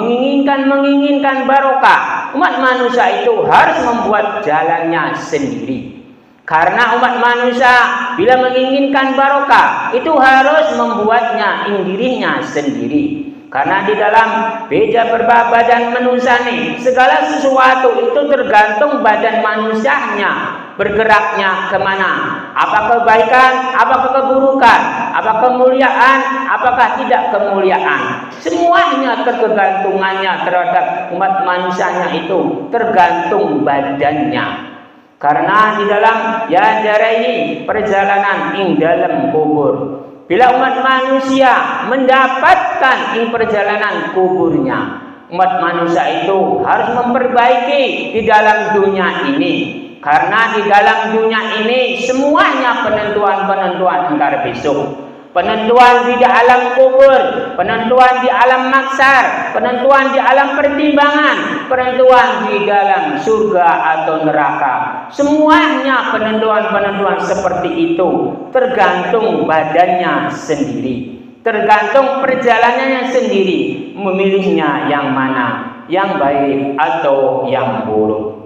Speaker 1: barokah, umat manusia itu harus membuat jalannya sendiri. Karena umat manusia bila menginginkan barokah itu harus membuatnya dirinya sendiri. Karena di dalam beja berbah badan manusia nih, segala sesuatu itu tergantung badan manusianya bergeraknya kemana. Apa kebaikan, apa keburukan, apa kemuliaan, apakah tidak kemuliaan. Semuanya tergantungannya terhadap umat manusianya itu tergantung badannya. Karena di dalam ini perjalanan dalam kubur. Bila umat manusia mendapatkan perjalanan kuburnya, umat manusia itu harus memperbaiki di dalam dunia ini. Karena di dalam dunia ini semuanya penentuan-penentuan entar besok. Penentuan di alam kubur, penentuan di alam maksar, penentuan di alam pertimbangan, penentuan di dalam surga atau neraka. Semuanya penentuan-penentuan seperti itu tergantung badannya sendiri, tergantung perjalanannya sendiri, memilihnya yang mana, yang baik atau yang buruk.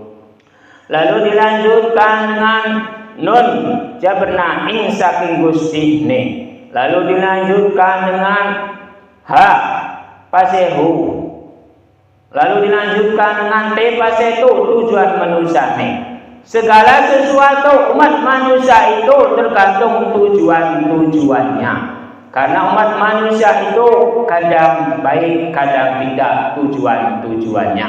Speaker 1: Lalu dilanjutkan dengan nun jaberna ing saking Gusti ne. Lalu dilanjutkan dengan ha pasehu. Lalu dilanjutkan dengan te pasetu tujuan manusia ne. Segala sesuatu umat manusia itu tergantung tujuannya. Karena umat manusia itu kadang baik, kadang tidak tujuannya.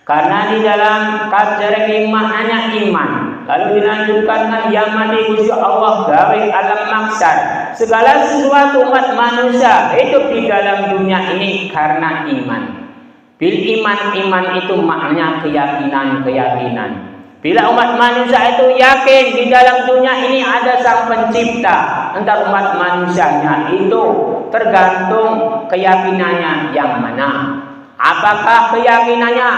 Speaker 1: Karena di dalam kajareng maknanya iman. Lalu dilanjutkan dengan yang mati Gusti Allah gawe alam maksar. Segala sesuatu umat manusia hidup di dalam dunia ini karena iman. Bil iman itu maknanya keyakinan. Bila umat manusia itu yakin di dalam dunia ini ada sang pencipta, entar umat manusianya itu tergantung keyakinannya yang mana. Apakah keyakinannya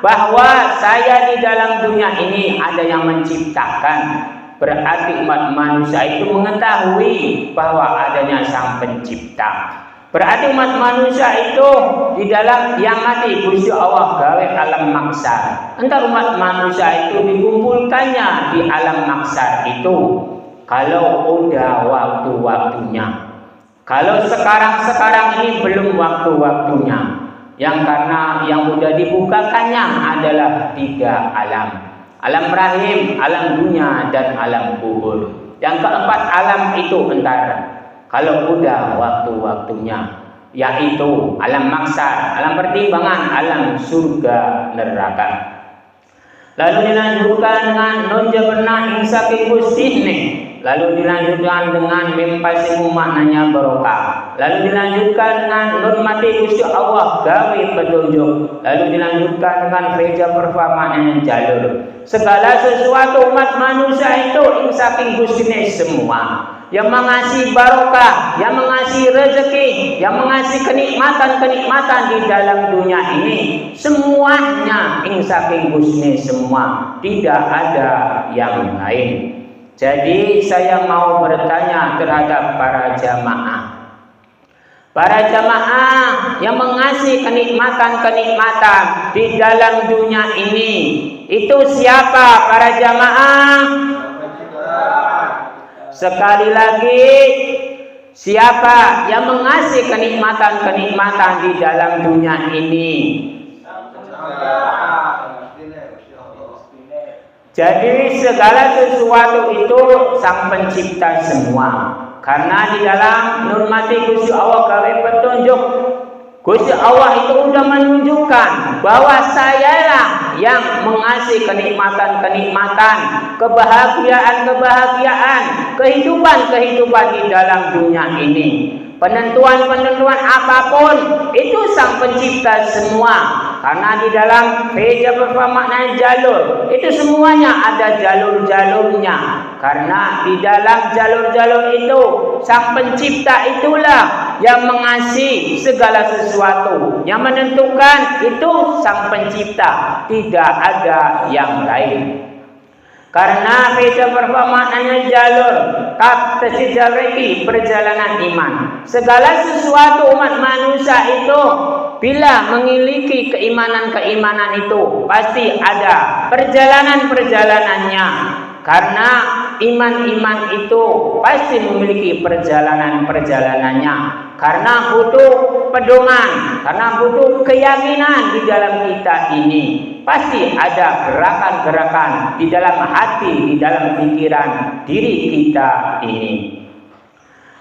Speaker 1: bahwa saya di dalam dunia ini ada yang menciptakan? Berarti umat manusia itu mengetahui bahwa adanya sang pencipta. Berarti umat manusia itu di dalam yang mati Gusti Allah gawe alam maksar. Entar umat manusia itu dikumpulkannya di alam maksar itu kalau udah waktu-waktunya. Kalau sekarang ini belum waktu-waktunya. Yang karena yang sudah dibukakannya adalah 3 alam. Alam rahim, alam dunia, dan alam kubur. Yang keempat alam itu entar kalau udah waktu-waktunya, yaitu alam maksar, alam pertimbangan, alam surga neraka. Lalu dilanjutkan dengan nun jaberna ing saking Gusti ne. Lalu dilanjutkan dengan mimpasimu maknanya barokah. Lalu dilanjutkan dengan nun mati Gusti Allah gawe petunjuk. Lalu dilanjutkan dengan reja perfamaknanya jalur. Segala sesuatu umat manusia itu ing saking Gusti ne semua. Yang mengasih barokah, yang mengasih rezeki, yang mengasih kenikmatan-kenikmatan di dalam dunia ini, semuanya ing saking Gusti semua, tidak ada yang lain. Jadi saya mau bertanya terhadap para jamaah. Para jamaah yang mengasih kenikmatan-kenikmatan di dalam dunia ini, itu siapa para jamaah? Sekali lagi, siapa yang mengasih kenikmatan-kenikmatan di dalam dunia ini? Jadi segala sesuatu itu Sang Pencipta semua. Karena di dalam nurmati Gusti Allah gawe petunjuk, Gusti Allah itu sudah menunjukkan bahwa sayalah yang mengasih kenikmatan-kenikmatan, kebahagiaan-kebahagiaan, kehidupan-kehidupan di dalam dunia ini. Penentuan-penentuan apapun itu Sang Pencipta semua. Karena di dalam Veja bermakna jalur, itu semuanya ada jalur-jalurnya. Karena di dalam jalur-jalur itu Sang Pencipta itulah yang mengasihi segala sesuatu. Yang menentukan itu Sang Pencipta, tidak ada yang lain. Karena Veja bermaknanya jalur, kata sejarah perjalanan iman. Segala sesuatu umat manusia itu bila memiliki keimanan-keimanan itu pasti ada perjalanan-perjalanannya. Karena iman-iman itu pasti memiliki perjalanan-perjalanannya. Karena butuh pedoman, karena butuh keyakinan di dalam kita ini. Pasti ada gerakan-gerakan di dalam hati, di dalam pikiran diri kita ini.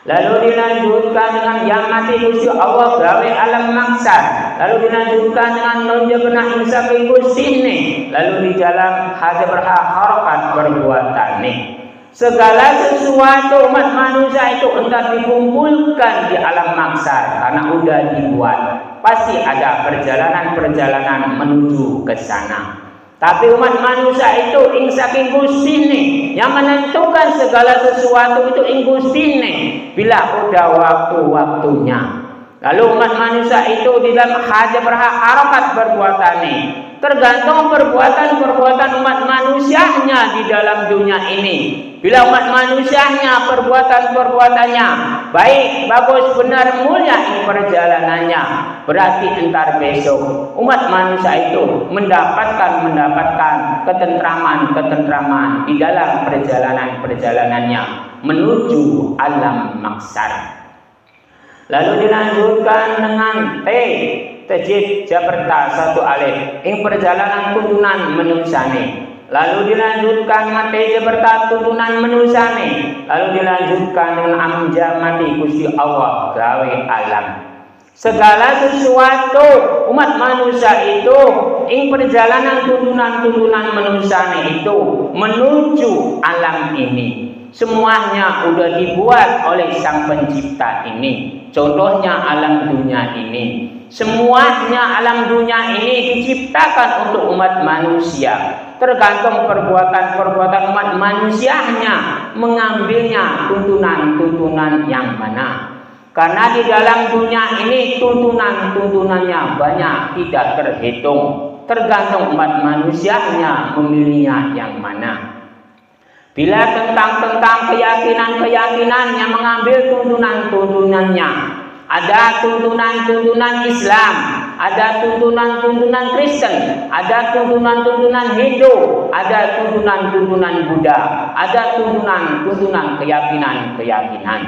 Speaker 1: Lalu dilanjutkan dengan yang mati Gusti Allah gawe alam maksar. Lalu dilanjutkan dengan nonja kena insya Gustine. Lalu di dalam haja berharokat perbuatane. Segala sesuatu umat manusia itu hendak dikumpulkan di alam maksar karena udah dibuat. Pasti ada perjalanan-perjalanan menuju ke sana. Tapi umat manusia itu ing saking Gustine yang menentukan segala sesuatu itu ing Gustine bila udah waktu-waktunya. Lalu umat manusia itu di dalam haja berharokat perbuatannya. Tergantung perbuatan-perbuatan umat manusianya di dalam dunia ini. Bila umat manusianya perbuatan-perbuatannya baik, bagus, benar, mulia in perjalanannya, berarti entar besok umat manusia itu mendapatkan ketentraman di dalam perjalanan-perjalanannya menuju alam maksar. Lalu dilanjutkan dengan Tejid Jaberta satu alif ing perjalanan tuntunan menusane. Lalu dilanjutkan dengan Jaberta tuntunan menusane. Lalu dilanjutkan dengan amja mati Gusti Allah gawe alam. Segala sesuatu umat manusia itu ing perjalanan tuntunan menusane itu menuju alam ini. Semuanya sudah dibuat oleh Sang Pencipta ini. Contohnya alam dunia ini. Semuanya alam dunia ini diciptakan untuk umat manusia. Tergantung perbuatan-perbuatan umat manusianya mengambilnya tuntunan-tuntunan yang mana. Karena di dalam dunia ini tuntunan-tuntunannya banyak tidak terhitung. Tergantung umat manusianya memilihnya yang mana. Bila tentang keyakinan-keyakinan yang mengambil tuntunan-tuntunannya, ada tuntunan-tuntunan Islam, ada tuntunan-tuntunan Kristen, ada tuntunan-tuntunan Hindu, ada tuntunan-tuntunan Buddha, ada tuntunan-tuntunan keyakinan-keyakinan.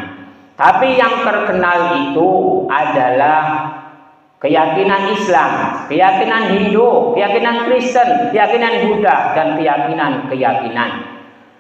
Speaker 1: Tapi yang terkenal itu adalah keyakinan Islam, keyakinan Hindu, keyakinan Kristen, keyakinan Buddha, dan keyakinan-keyakinan.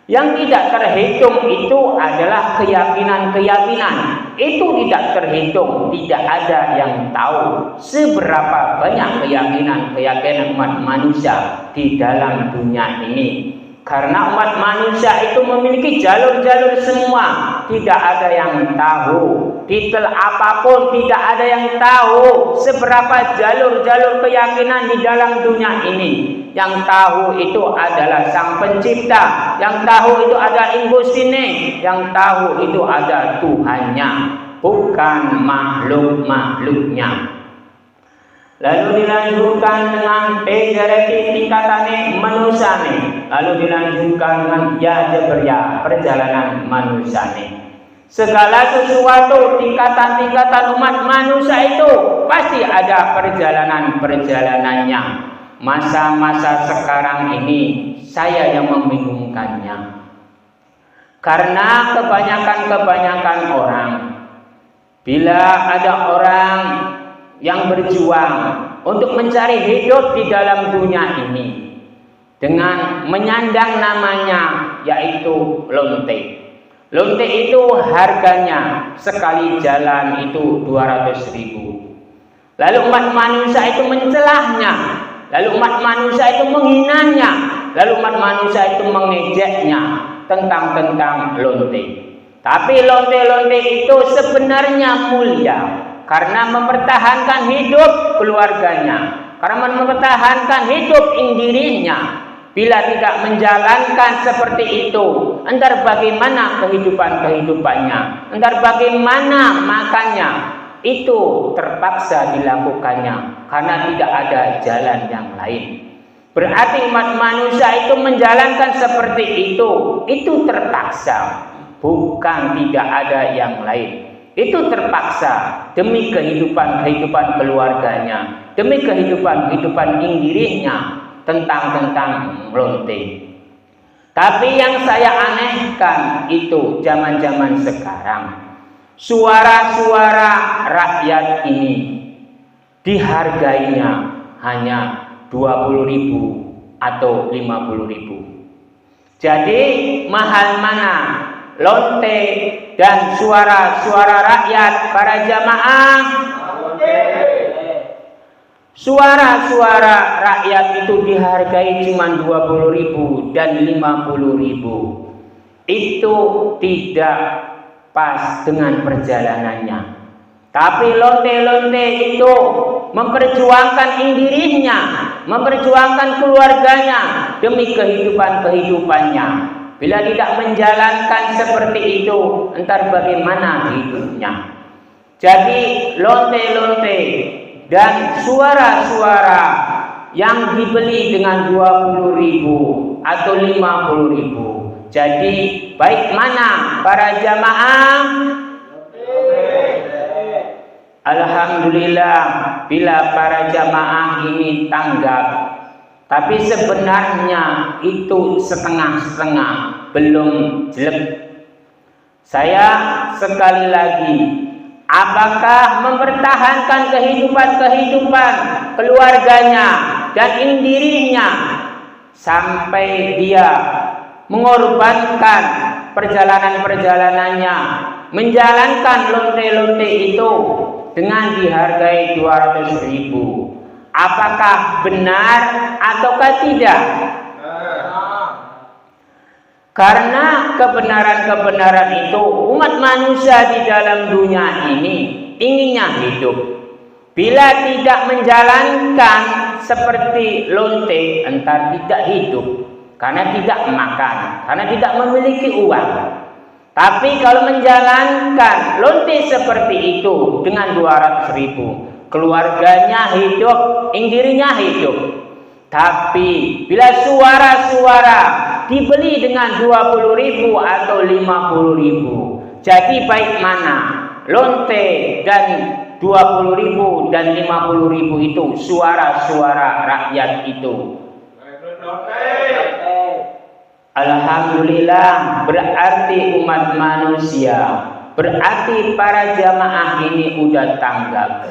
Speaker 1: Yang tidak terhitung itu adalah keyakinan-keyakinan. Itu tidak terhitung, tidak ada yang tahu seberapa banyak keyakinan-keyakinan umat manusia di dalam dunia ini. Karena umat manusia itu memiliki jalur-jalur semua, tidak ada yang tahu. Detail apapun tidak ada yang tahu seberapa jalur-jalur keyakinan di dalam dunia ini. Yang tahu itu adalah Sang Pencipta, yang tahu itu ada Gustine, yang tahu itu ada Tuhannya, bukan makhluk-makhluknya. Lalu dilanjutkan dengan pejareti tingkatannya manusane. Lalu dilanjutkan dengan ya jaberya perjalanan manusane. Segala sesuatu tingkatan-tingkatan umat manusia itu pasti ada perjalanan-perjalanannya. Masa-masa sekarang ini saya yang membingungkannya. Karena kebanyakan orang, bila ada orang yang berjuang untuk mencari hidup di dalam dunia ini dengan menyandang namanya yaitu lonte. Lonte itu harganya sekali jalan itu 200.000. Lalu umat manusia itu mencelahnya, lalu umat manusia itu menghinanya, lalu umat manusia itu mengejeknya tentang lonte. Tapi lonte-lonte itu sebenarnya mulia karena mempertahankan hidup keluarganya, karena mempertahankan hidup dirinya. Bila tidak menjalankan seperti itu, entar bagaimana kehidupannya, entar bagaimana makannya, itu terpaksa dilakukannya karena tidak ada jalan yang lain. Berarti umat manusia itu menjalankan seperti itu terpaksa, bukan tidak ada yang lain. Itu terpaksa demi kehidupan keluarganya, demi kehidupan dirinya tentang lonte. Tapi yang saya anehkan itu zaman sekarang, suara-suara rakyat ini dihargainya hanya 20.000 atau 50.000. Jadi mahal mana lonte dan suara-suara rakyat para jamaah? Suara-suara rakyat itu dihargai cuma 20.000 dan 50.000. Itu tidak pas dengan perjalanannya. Tapi lonte-lonte itu memperjuangkan dirinya, memperjuangkan keluarganya demi kehidupannya. Bila tidak menjalankan seperti itu, entar bagaimana hidupnya? Jadi lonte-lonte dan suara-suara yang dibeli dengan 20.000 atau 50.000. Jadi baik mana para jamaah? Alhamdulillah bila para jamaah ini tanggap. Tapi sebenarnya itu setengah-setengah, belum jelek. Saya sekali lagi, apakah mempertahankan kehidupan keluarganya dan dirinya sampai dia mengorbankan perjalanannya, menjalankan lonte-lonte itu dengan dihargai 200.000? Apakah benar ataukah tidak? Karena kebenaran itu umat manusia di dalam dunia ini inginnya hidup. Bila tidak menjalankan seperti lonte, entar tidak hidup karena tidak makan, karena tidak memiliki uang. Tapi kalau menjalankan lonte seperti itu dengan 200.000, keluarganya hidup, dirinya hidup. Tapi bila suara-suara dibeli dengan 20.000 atau 50.000, jadi baik mana lonte dan 20.000 dan 50.000 itu suara-suara rakyat itu. Alhamdulillah, berarti umat manusia, berarti para jamaah ini udah tanggap.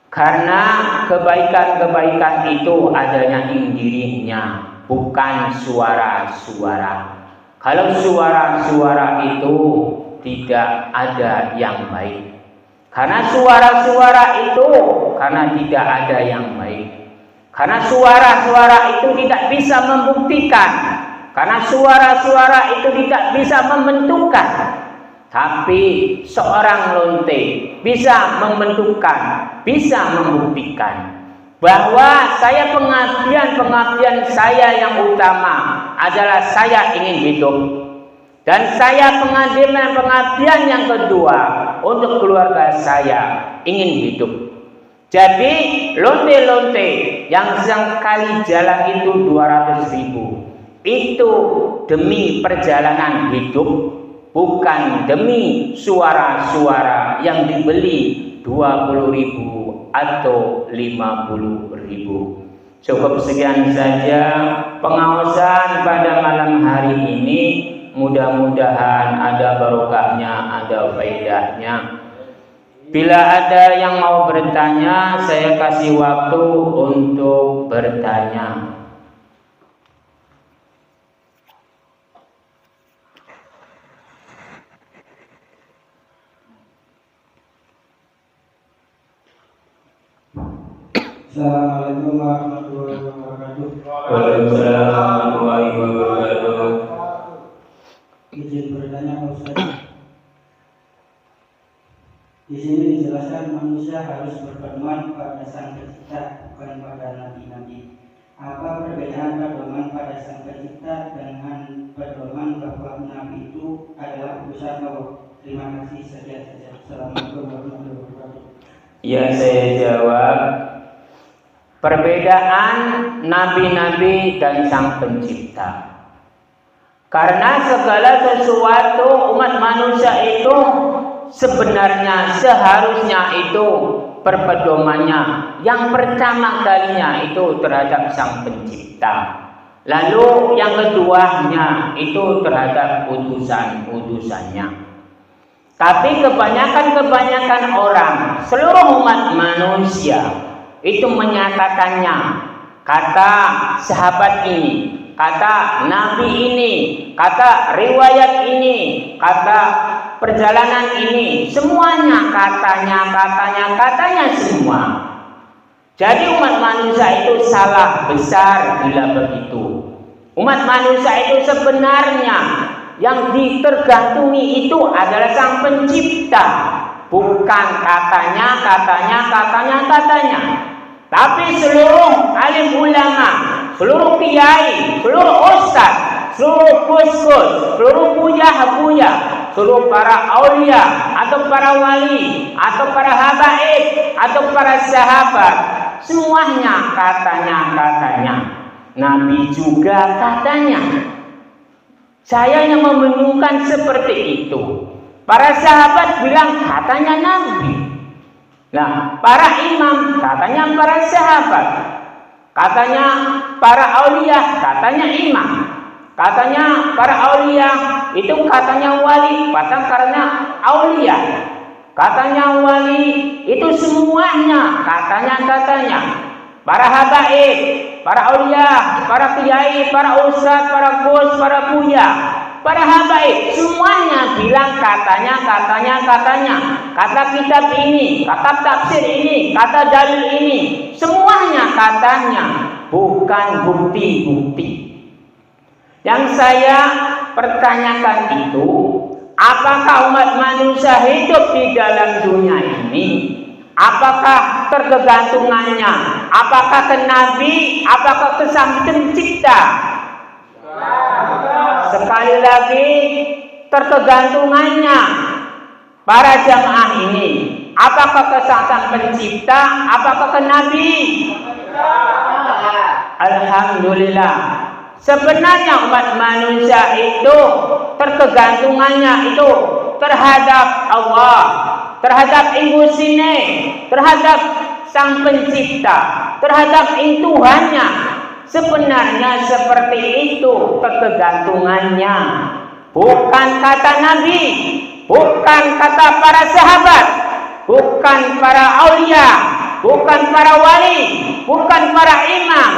Speaker 1: Karena kebaikan itu adanya dirinya, bukan suara-suara. Kalau suara-suara itu tidak ada yang baik. Karena suara-suara itu karena tidak ada yang baik. Karena suara-suara itu tidak bisa membuktikan. Karena suara-suara itu tidak bisa membentukkan. Tapi seorang lonte bisa membentukkan, bisa membuktikan bahwa saya pengabdian saya yang utama adalah saya ingin hidup. Dan saya pengabdian yang kedua untuk keluarga saya ingin hidup. Jadi lonte-lonte yang sekali jalan itu 200.000 itu demi perjalanan hidup, bukan demi suara-suara yang dibeli 20.000 atau 50.000. Cukup sekian saja pengawasan pada malam hari ini. Mudah mudah-mudahan ada barokahnya, ada faedahnya. Bila ada yang mau bertanya, saya kasih waktu untuk bertanya.
Speaker 2: Assalamualaikum warahmatullahi wabarakatuh.
Speaker 1: Waalaikumsalam warahmatullahi wabarakatuh.
Speaker 2: Izin bertanya Pak Ustaz. Di sini dijelaskan manusia harus berpedoman pada Sang Pencipta, bukan pada nabi-nabi. Apa perbedaan pedoman pada Sang Pencipta dengan pedoman bahwa nabi itu adalah utusan Allah? Terima kasih, sekian saja. Assalamualaikum warahmatullahi wabarakatuh.
Speaker 1: Ya, saya jawab. Perbedaan nabi-nabi dan Sang Pencipta. Karena segala sesuatu umat manusia itu sebenarnya seharusnya itu berpedomannya yang pertama kalinya itu terhadap Sang Pencipta. Lalu yang keduanya itu terhadap utusan-utusannya. Tapi kebanyakan orang, seluruh umat manusia itu menyatakannya, kata sahabat ini, kata nabi ini, kata riwayat ini, kata perjalanan ini, semuanya katanya semua. Jadi umat manusia itu salah besar bila begitu. Umat manusia itu sebenarnya yang ditergantungi itu adalah Sang Pencipta, bukan katanya. Tapi seluruh alim ulama, seluruh kiai, seluruh ustaz, seluruh gus-gus, seluruh buya-buya, seluruh para aulia atau para wali atau para habaib atau para sahabat, semuanya katanya. Nabi juga katanya. Saya yang membingungkan seperti itu. Para sahabat bilang katanya Nabi. Nah, para imam katanya para sahabat. Katanya para aulia katanya imam. Katanya para aulia itu katanya wali, padahal karena aulia. Katanya wali itu semuanya katanya. Para habaib, para aulia, para kiai, para ustaz, para gus, para buya, para habaib, semuanya bilang katanya. Kata kitab ini, kata tafsir ini, kata dalil ini, semuanya katanya, bukan bukti. Yang saya pertanyakan itu, apakah umat manusia hidup di dalam dunia ini? Apakah tergantungannya? Apakah ke Nabi? Apakah ke Sang Pencipta? Sekali lagi, tergantungannya para jamaah ini. Apakah ke Sang Pencipta? Apakah ke Nabi? Alhamdulillah. Sebenarnya umat manusia itu tergantungannya itu terhadap Allah, terhadap Ibu Sine, terhadap Sang Pencipta, terhadap Tuhannya. Sebenarnya seperti itu ketergantungannya. Bukan kata Nabi, bukan kata para sahabat, bukan para aulia, bukan para wali, bukan para imam,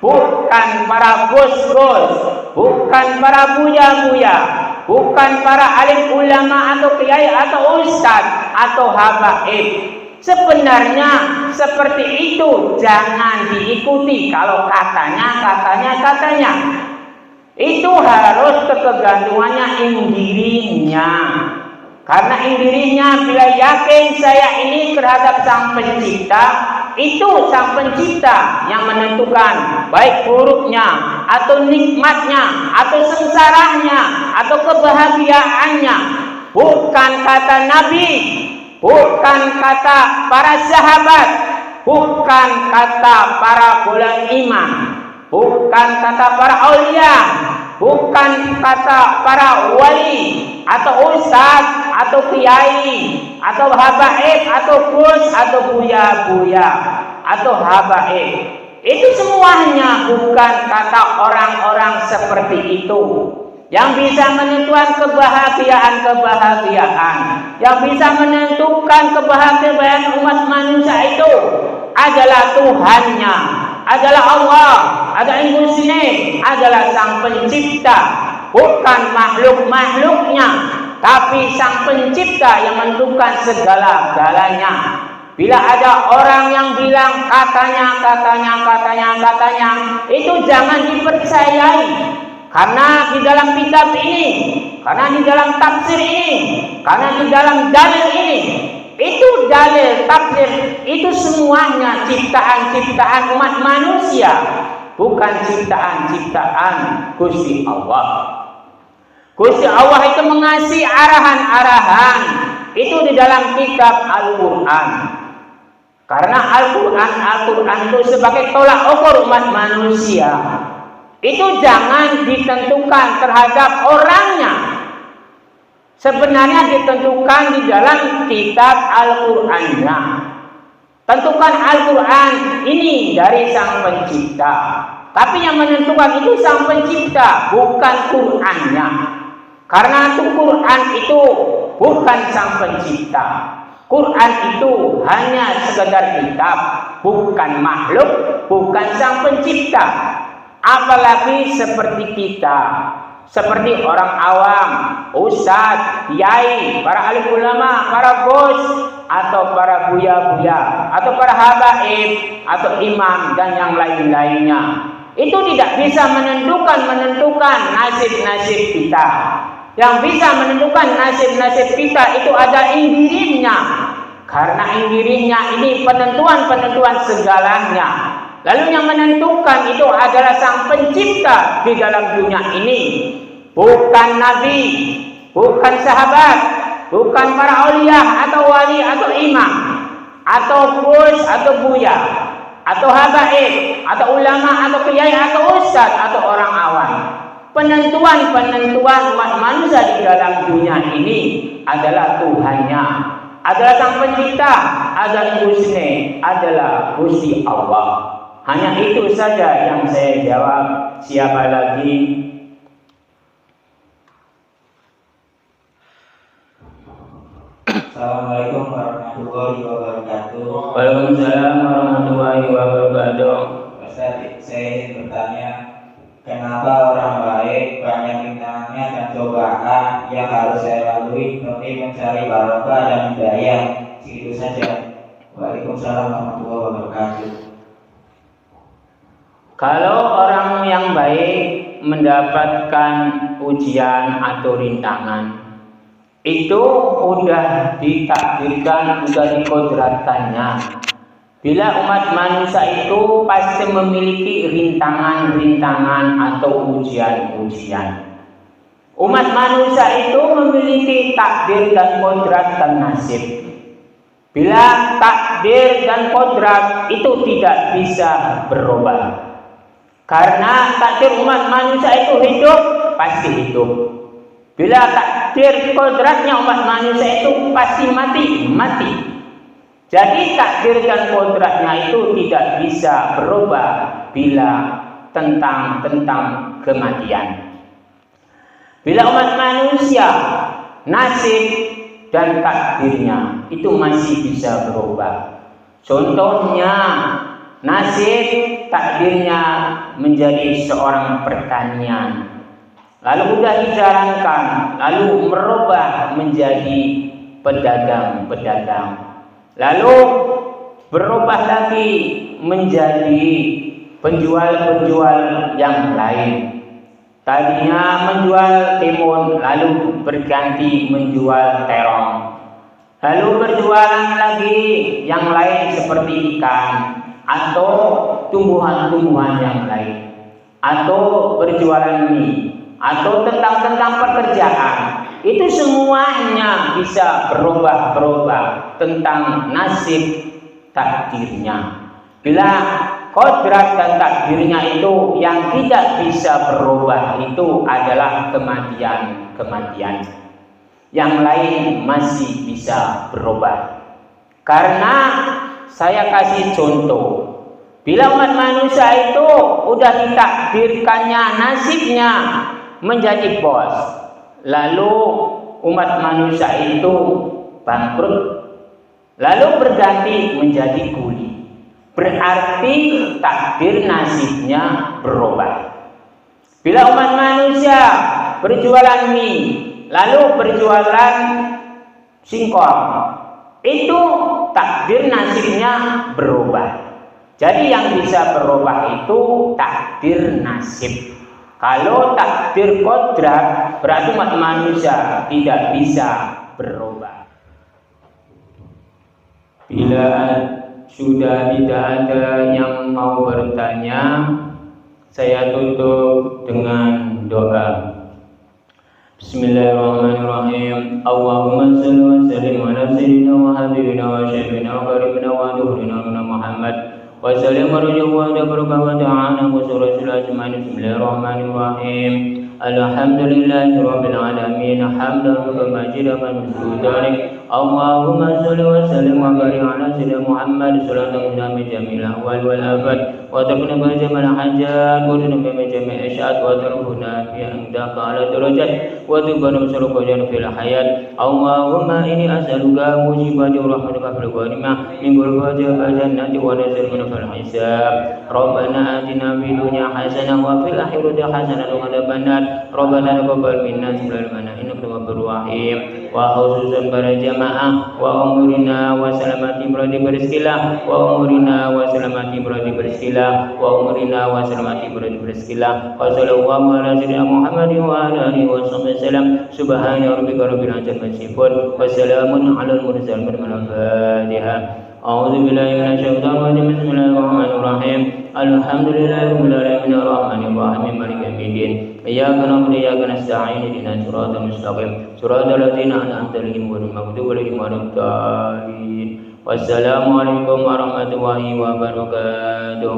Speaker 1: bukan para gus-gus, bukan para buya-buya, bukan para alim ulama atau kiai atau ustaz atau habaib. Sebenarnya seperti itu jangan diikuti kalau katanya. Itu harus ketergantungannya dirinya. Karena dirinya bila yakin saya ini terhadap Sang Pencipta, itu Sang Pencipta yang menentukan baik buruknya atau nikmatnya atau sengsaranya atau kebahagiaannya. Bukan kata Nabi, bukan kata para sahabat, bukan kata para ulama imam, bukan kata para aulia, bukan kata para wali atau ustaz atau kiai atau habaib atau gus atau buya-buya atau habaib. Itu semuanya bukan kata orang-orang seperti itu. yang bisa menentukan kebahagiaan, yang bisa menentukan kebahagiaan umat manusia itu adalah Tuhannya, adalah Allah, adalah Husni, adalah Sang Pencipta, bukan makhluk-makhluknya, tapi Sang Pencipta yang menentukan segala-galanya. Bila ada orang yang bilang katanya, itu jangan dipercayai. Karena di dalam kitab ini, karena di dalam tafsir ini, karena di dalam dalil ini, itu dalil, tafsir, itu semuanya ciptaan-ciptaan umat manusia, bukan ciptaan-ciptaan Gusti Allah. Gusti Allah itu mengasih arahan-arahan itu di dalam kitab Al-Quran. Karena Al-Quran itu sebagai tolak ukur umat manusia. Itu jangan ditentukan terhadap orangnya. Sebenarnya ditentukan di dalam kitab Al-Qurannya. Tentukan Al-Quran ini dari Sang Pencipta. Tapi yang menentukan itu Sang Pencipta, bukan Qurannya. Karena itu Quran itu bukan Sang Pencipta. Quran itu hanya sekedar kitab, bukan makhluk, bukan Sang Pencipta. Apalagi seperti kita, seperti orang awam, ustadz, kiai, para alim ulama, para bos, atau para buya-buya, atau para habaib, atau imam dan yang lain-lainnya. Itu tidak bisa menentukan nasib-nasib kita. Yang bisa menentukan nasib-nasib kita itu ada indirinya. Karena indirinya ini penentuan segalanya. Lalu yang menentukan itu adalah Sang Pencipta di dalam dunia ini. Bukan nabi, bukan sahabat, bukan para aulia atau wali atau imam, atau bos atau buya, atau habaib, atau ulama, atau kiai, atau ustadz, atau orang awam. Penentuan umat manusia di dalam dunia ini adalah Tuhannya, adalah Sang Pencipta, adalah Husni, adalah Gusti Allah. Hanya itu saja yang saya jawab. Siapa lagi?
Speaker 2: Assalamualaikum warahmatullahi wabarakatuh.
Speaker 1: Waalaikumsalam warahmatullahi wabarakatuh.
Speaker 2: Ustaz, saya ingin bertanya, kenapa orang baik banyak rintangannya dan cobaan yang harus saya lalui demi mencari barokah dan hidayah? Segitu saja. Waalaikumsalam warahmatullahi wabarakatuh.
Speaker 1: Kalau orang yang baik mendapatkan ujian atau rintangan, itu sudah ditakdirkan, sudah dikodratannya. Bila umat manusia itu pasti memiliki rintangan-rintangan atau ujian-ujian. Umat manusia itu memiliki takdir dan kodrat dan nasib. Bila takdir dan kodrat itu tidak bisa berubah. Karena takdir umat manusia itu hidup, pasti hidup. Bila takdir kodratnya umat manusia itu pasti mati. Jadi takdir dan kodratnya itu tidak bisa berubah bila tentang kematian. Bila umat manusia, nasib dan takdirnya itu masih bisa berubah. Contohnya, nasib takdirnya menjadi seorang pertanian. Lalu sudah dijalankan, lalu merubah menjadi pedagang. Lalu berubah lagi menjadi penjual yang lain. Tadinya menjual timun, lalu berganti menjual terong. Lalu berjualan lagi yang lain seperti ikan atau tumbuhan-tumbuhan yang lain, atau berjualan mie, atau tentang pekerjaan. Itu semuanya bisa berubah tentang nasib takdirnya. Bila kodrat dan takdirnya itu yang tidak bisa berubah itu adalah kematian. Yang lain masih bisa berubah. Karena saya kasih contoh, bila umat manusia itu udah ditakdirkannya nasibnya, menjadi bos. Lalu umat manusia itu bangkrut, lalu berganti menjadi kuli. Berarti takdir nasibnya berubah. Bila umat manusia berjualan mie, lalu berjualan singkong, itu takdir nasibnya berubah. Jadi yang bisa berubah itu takdir nasib. Kalau takdir kodrat, berarti umat manusia tidak bisa berubah. Bila sudah tidak ada yang mau bertanya, saya tutup dengan doa. Bismillahirrahmanirrahim. Allahumma salli wa sallim ala sayyidina wa habibina wa syafiina wa qaribina wa dhuhrina Muhammad wa sallim warjuhu wa dabaraka wa ta'ala wa surah ajmain. Bismillahirrahmanirrahim. Alhamdulillahi rabbil alamin hamdan majidan mamsudan. Allahumma salli wa sallim wa barik ala sayyidina Muhammad sallallahu alaihi jami'il awal wal abad wa taqabbal jamal hajat wa tunabbi jami' isyat wa tarhuna bi indaka ala darajat wa tubana surqajan fil hayat. Allahumma inni as'aluka mujibati rahmatika fil ghanimah min ghurfati jannati wa nazar min fil hisab. Rabbana atina fid dunya hasanah wa fil akhirati hasanah wa qina adzabannar. Rabbana taqabbal minna innaka tawwabur rahim. Wa khususan para jamaah wa umurina wa salamati beradi berizkilah wa umurina wa salamati beradi berizkilah wa umurina wa salamati beradi berizkilah wa sallallahu ala sayyidina Muhammadin wa ala alihi wa sallam. Subhana rabbika rabbil izzati yasifun wa salamun alal mursalin al-Fatihah. A'udzu billahi minasyaitonir rajim. Bismillahirrahmanirrahim. Alhamdulillahi rabbil alamin arrahmanir rahim maliki yaumiddin. Iyyaka na'budu wa iyyaka nasta'in ihdinas siratal mustaqim siratal ladzina an'amta 'alaihim ghairil maghdubi 'alaihim waladdallin. Wassalamu alaikum warahmatullahi wabarakatuh.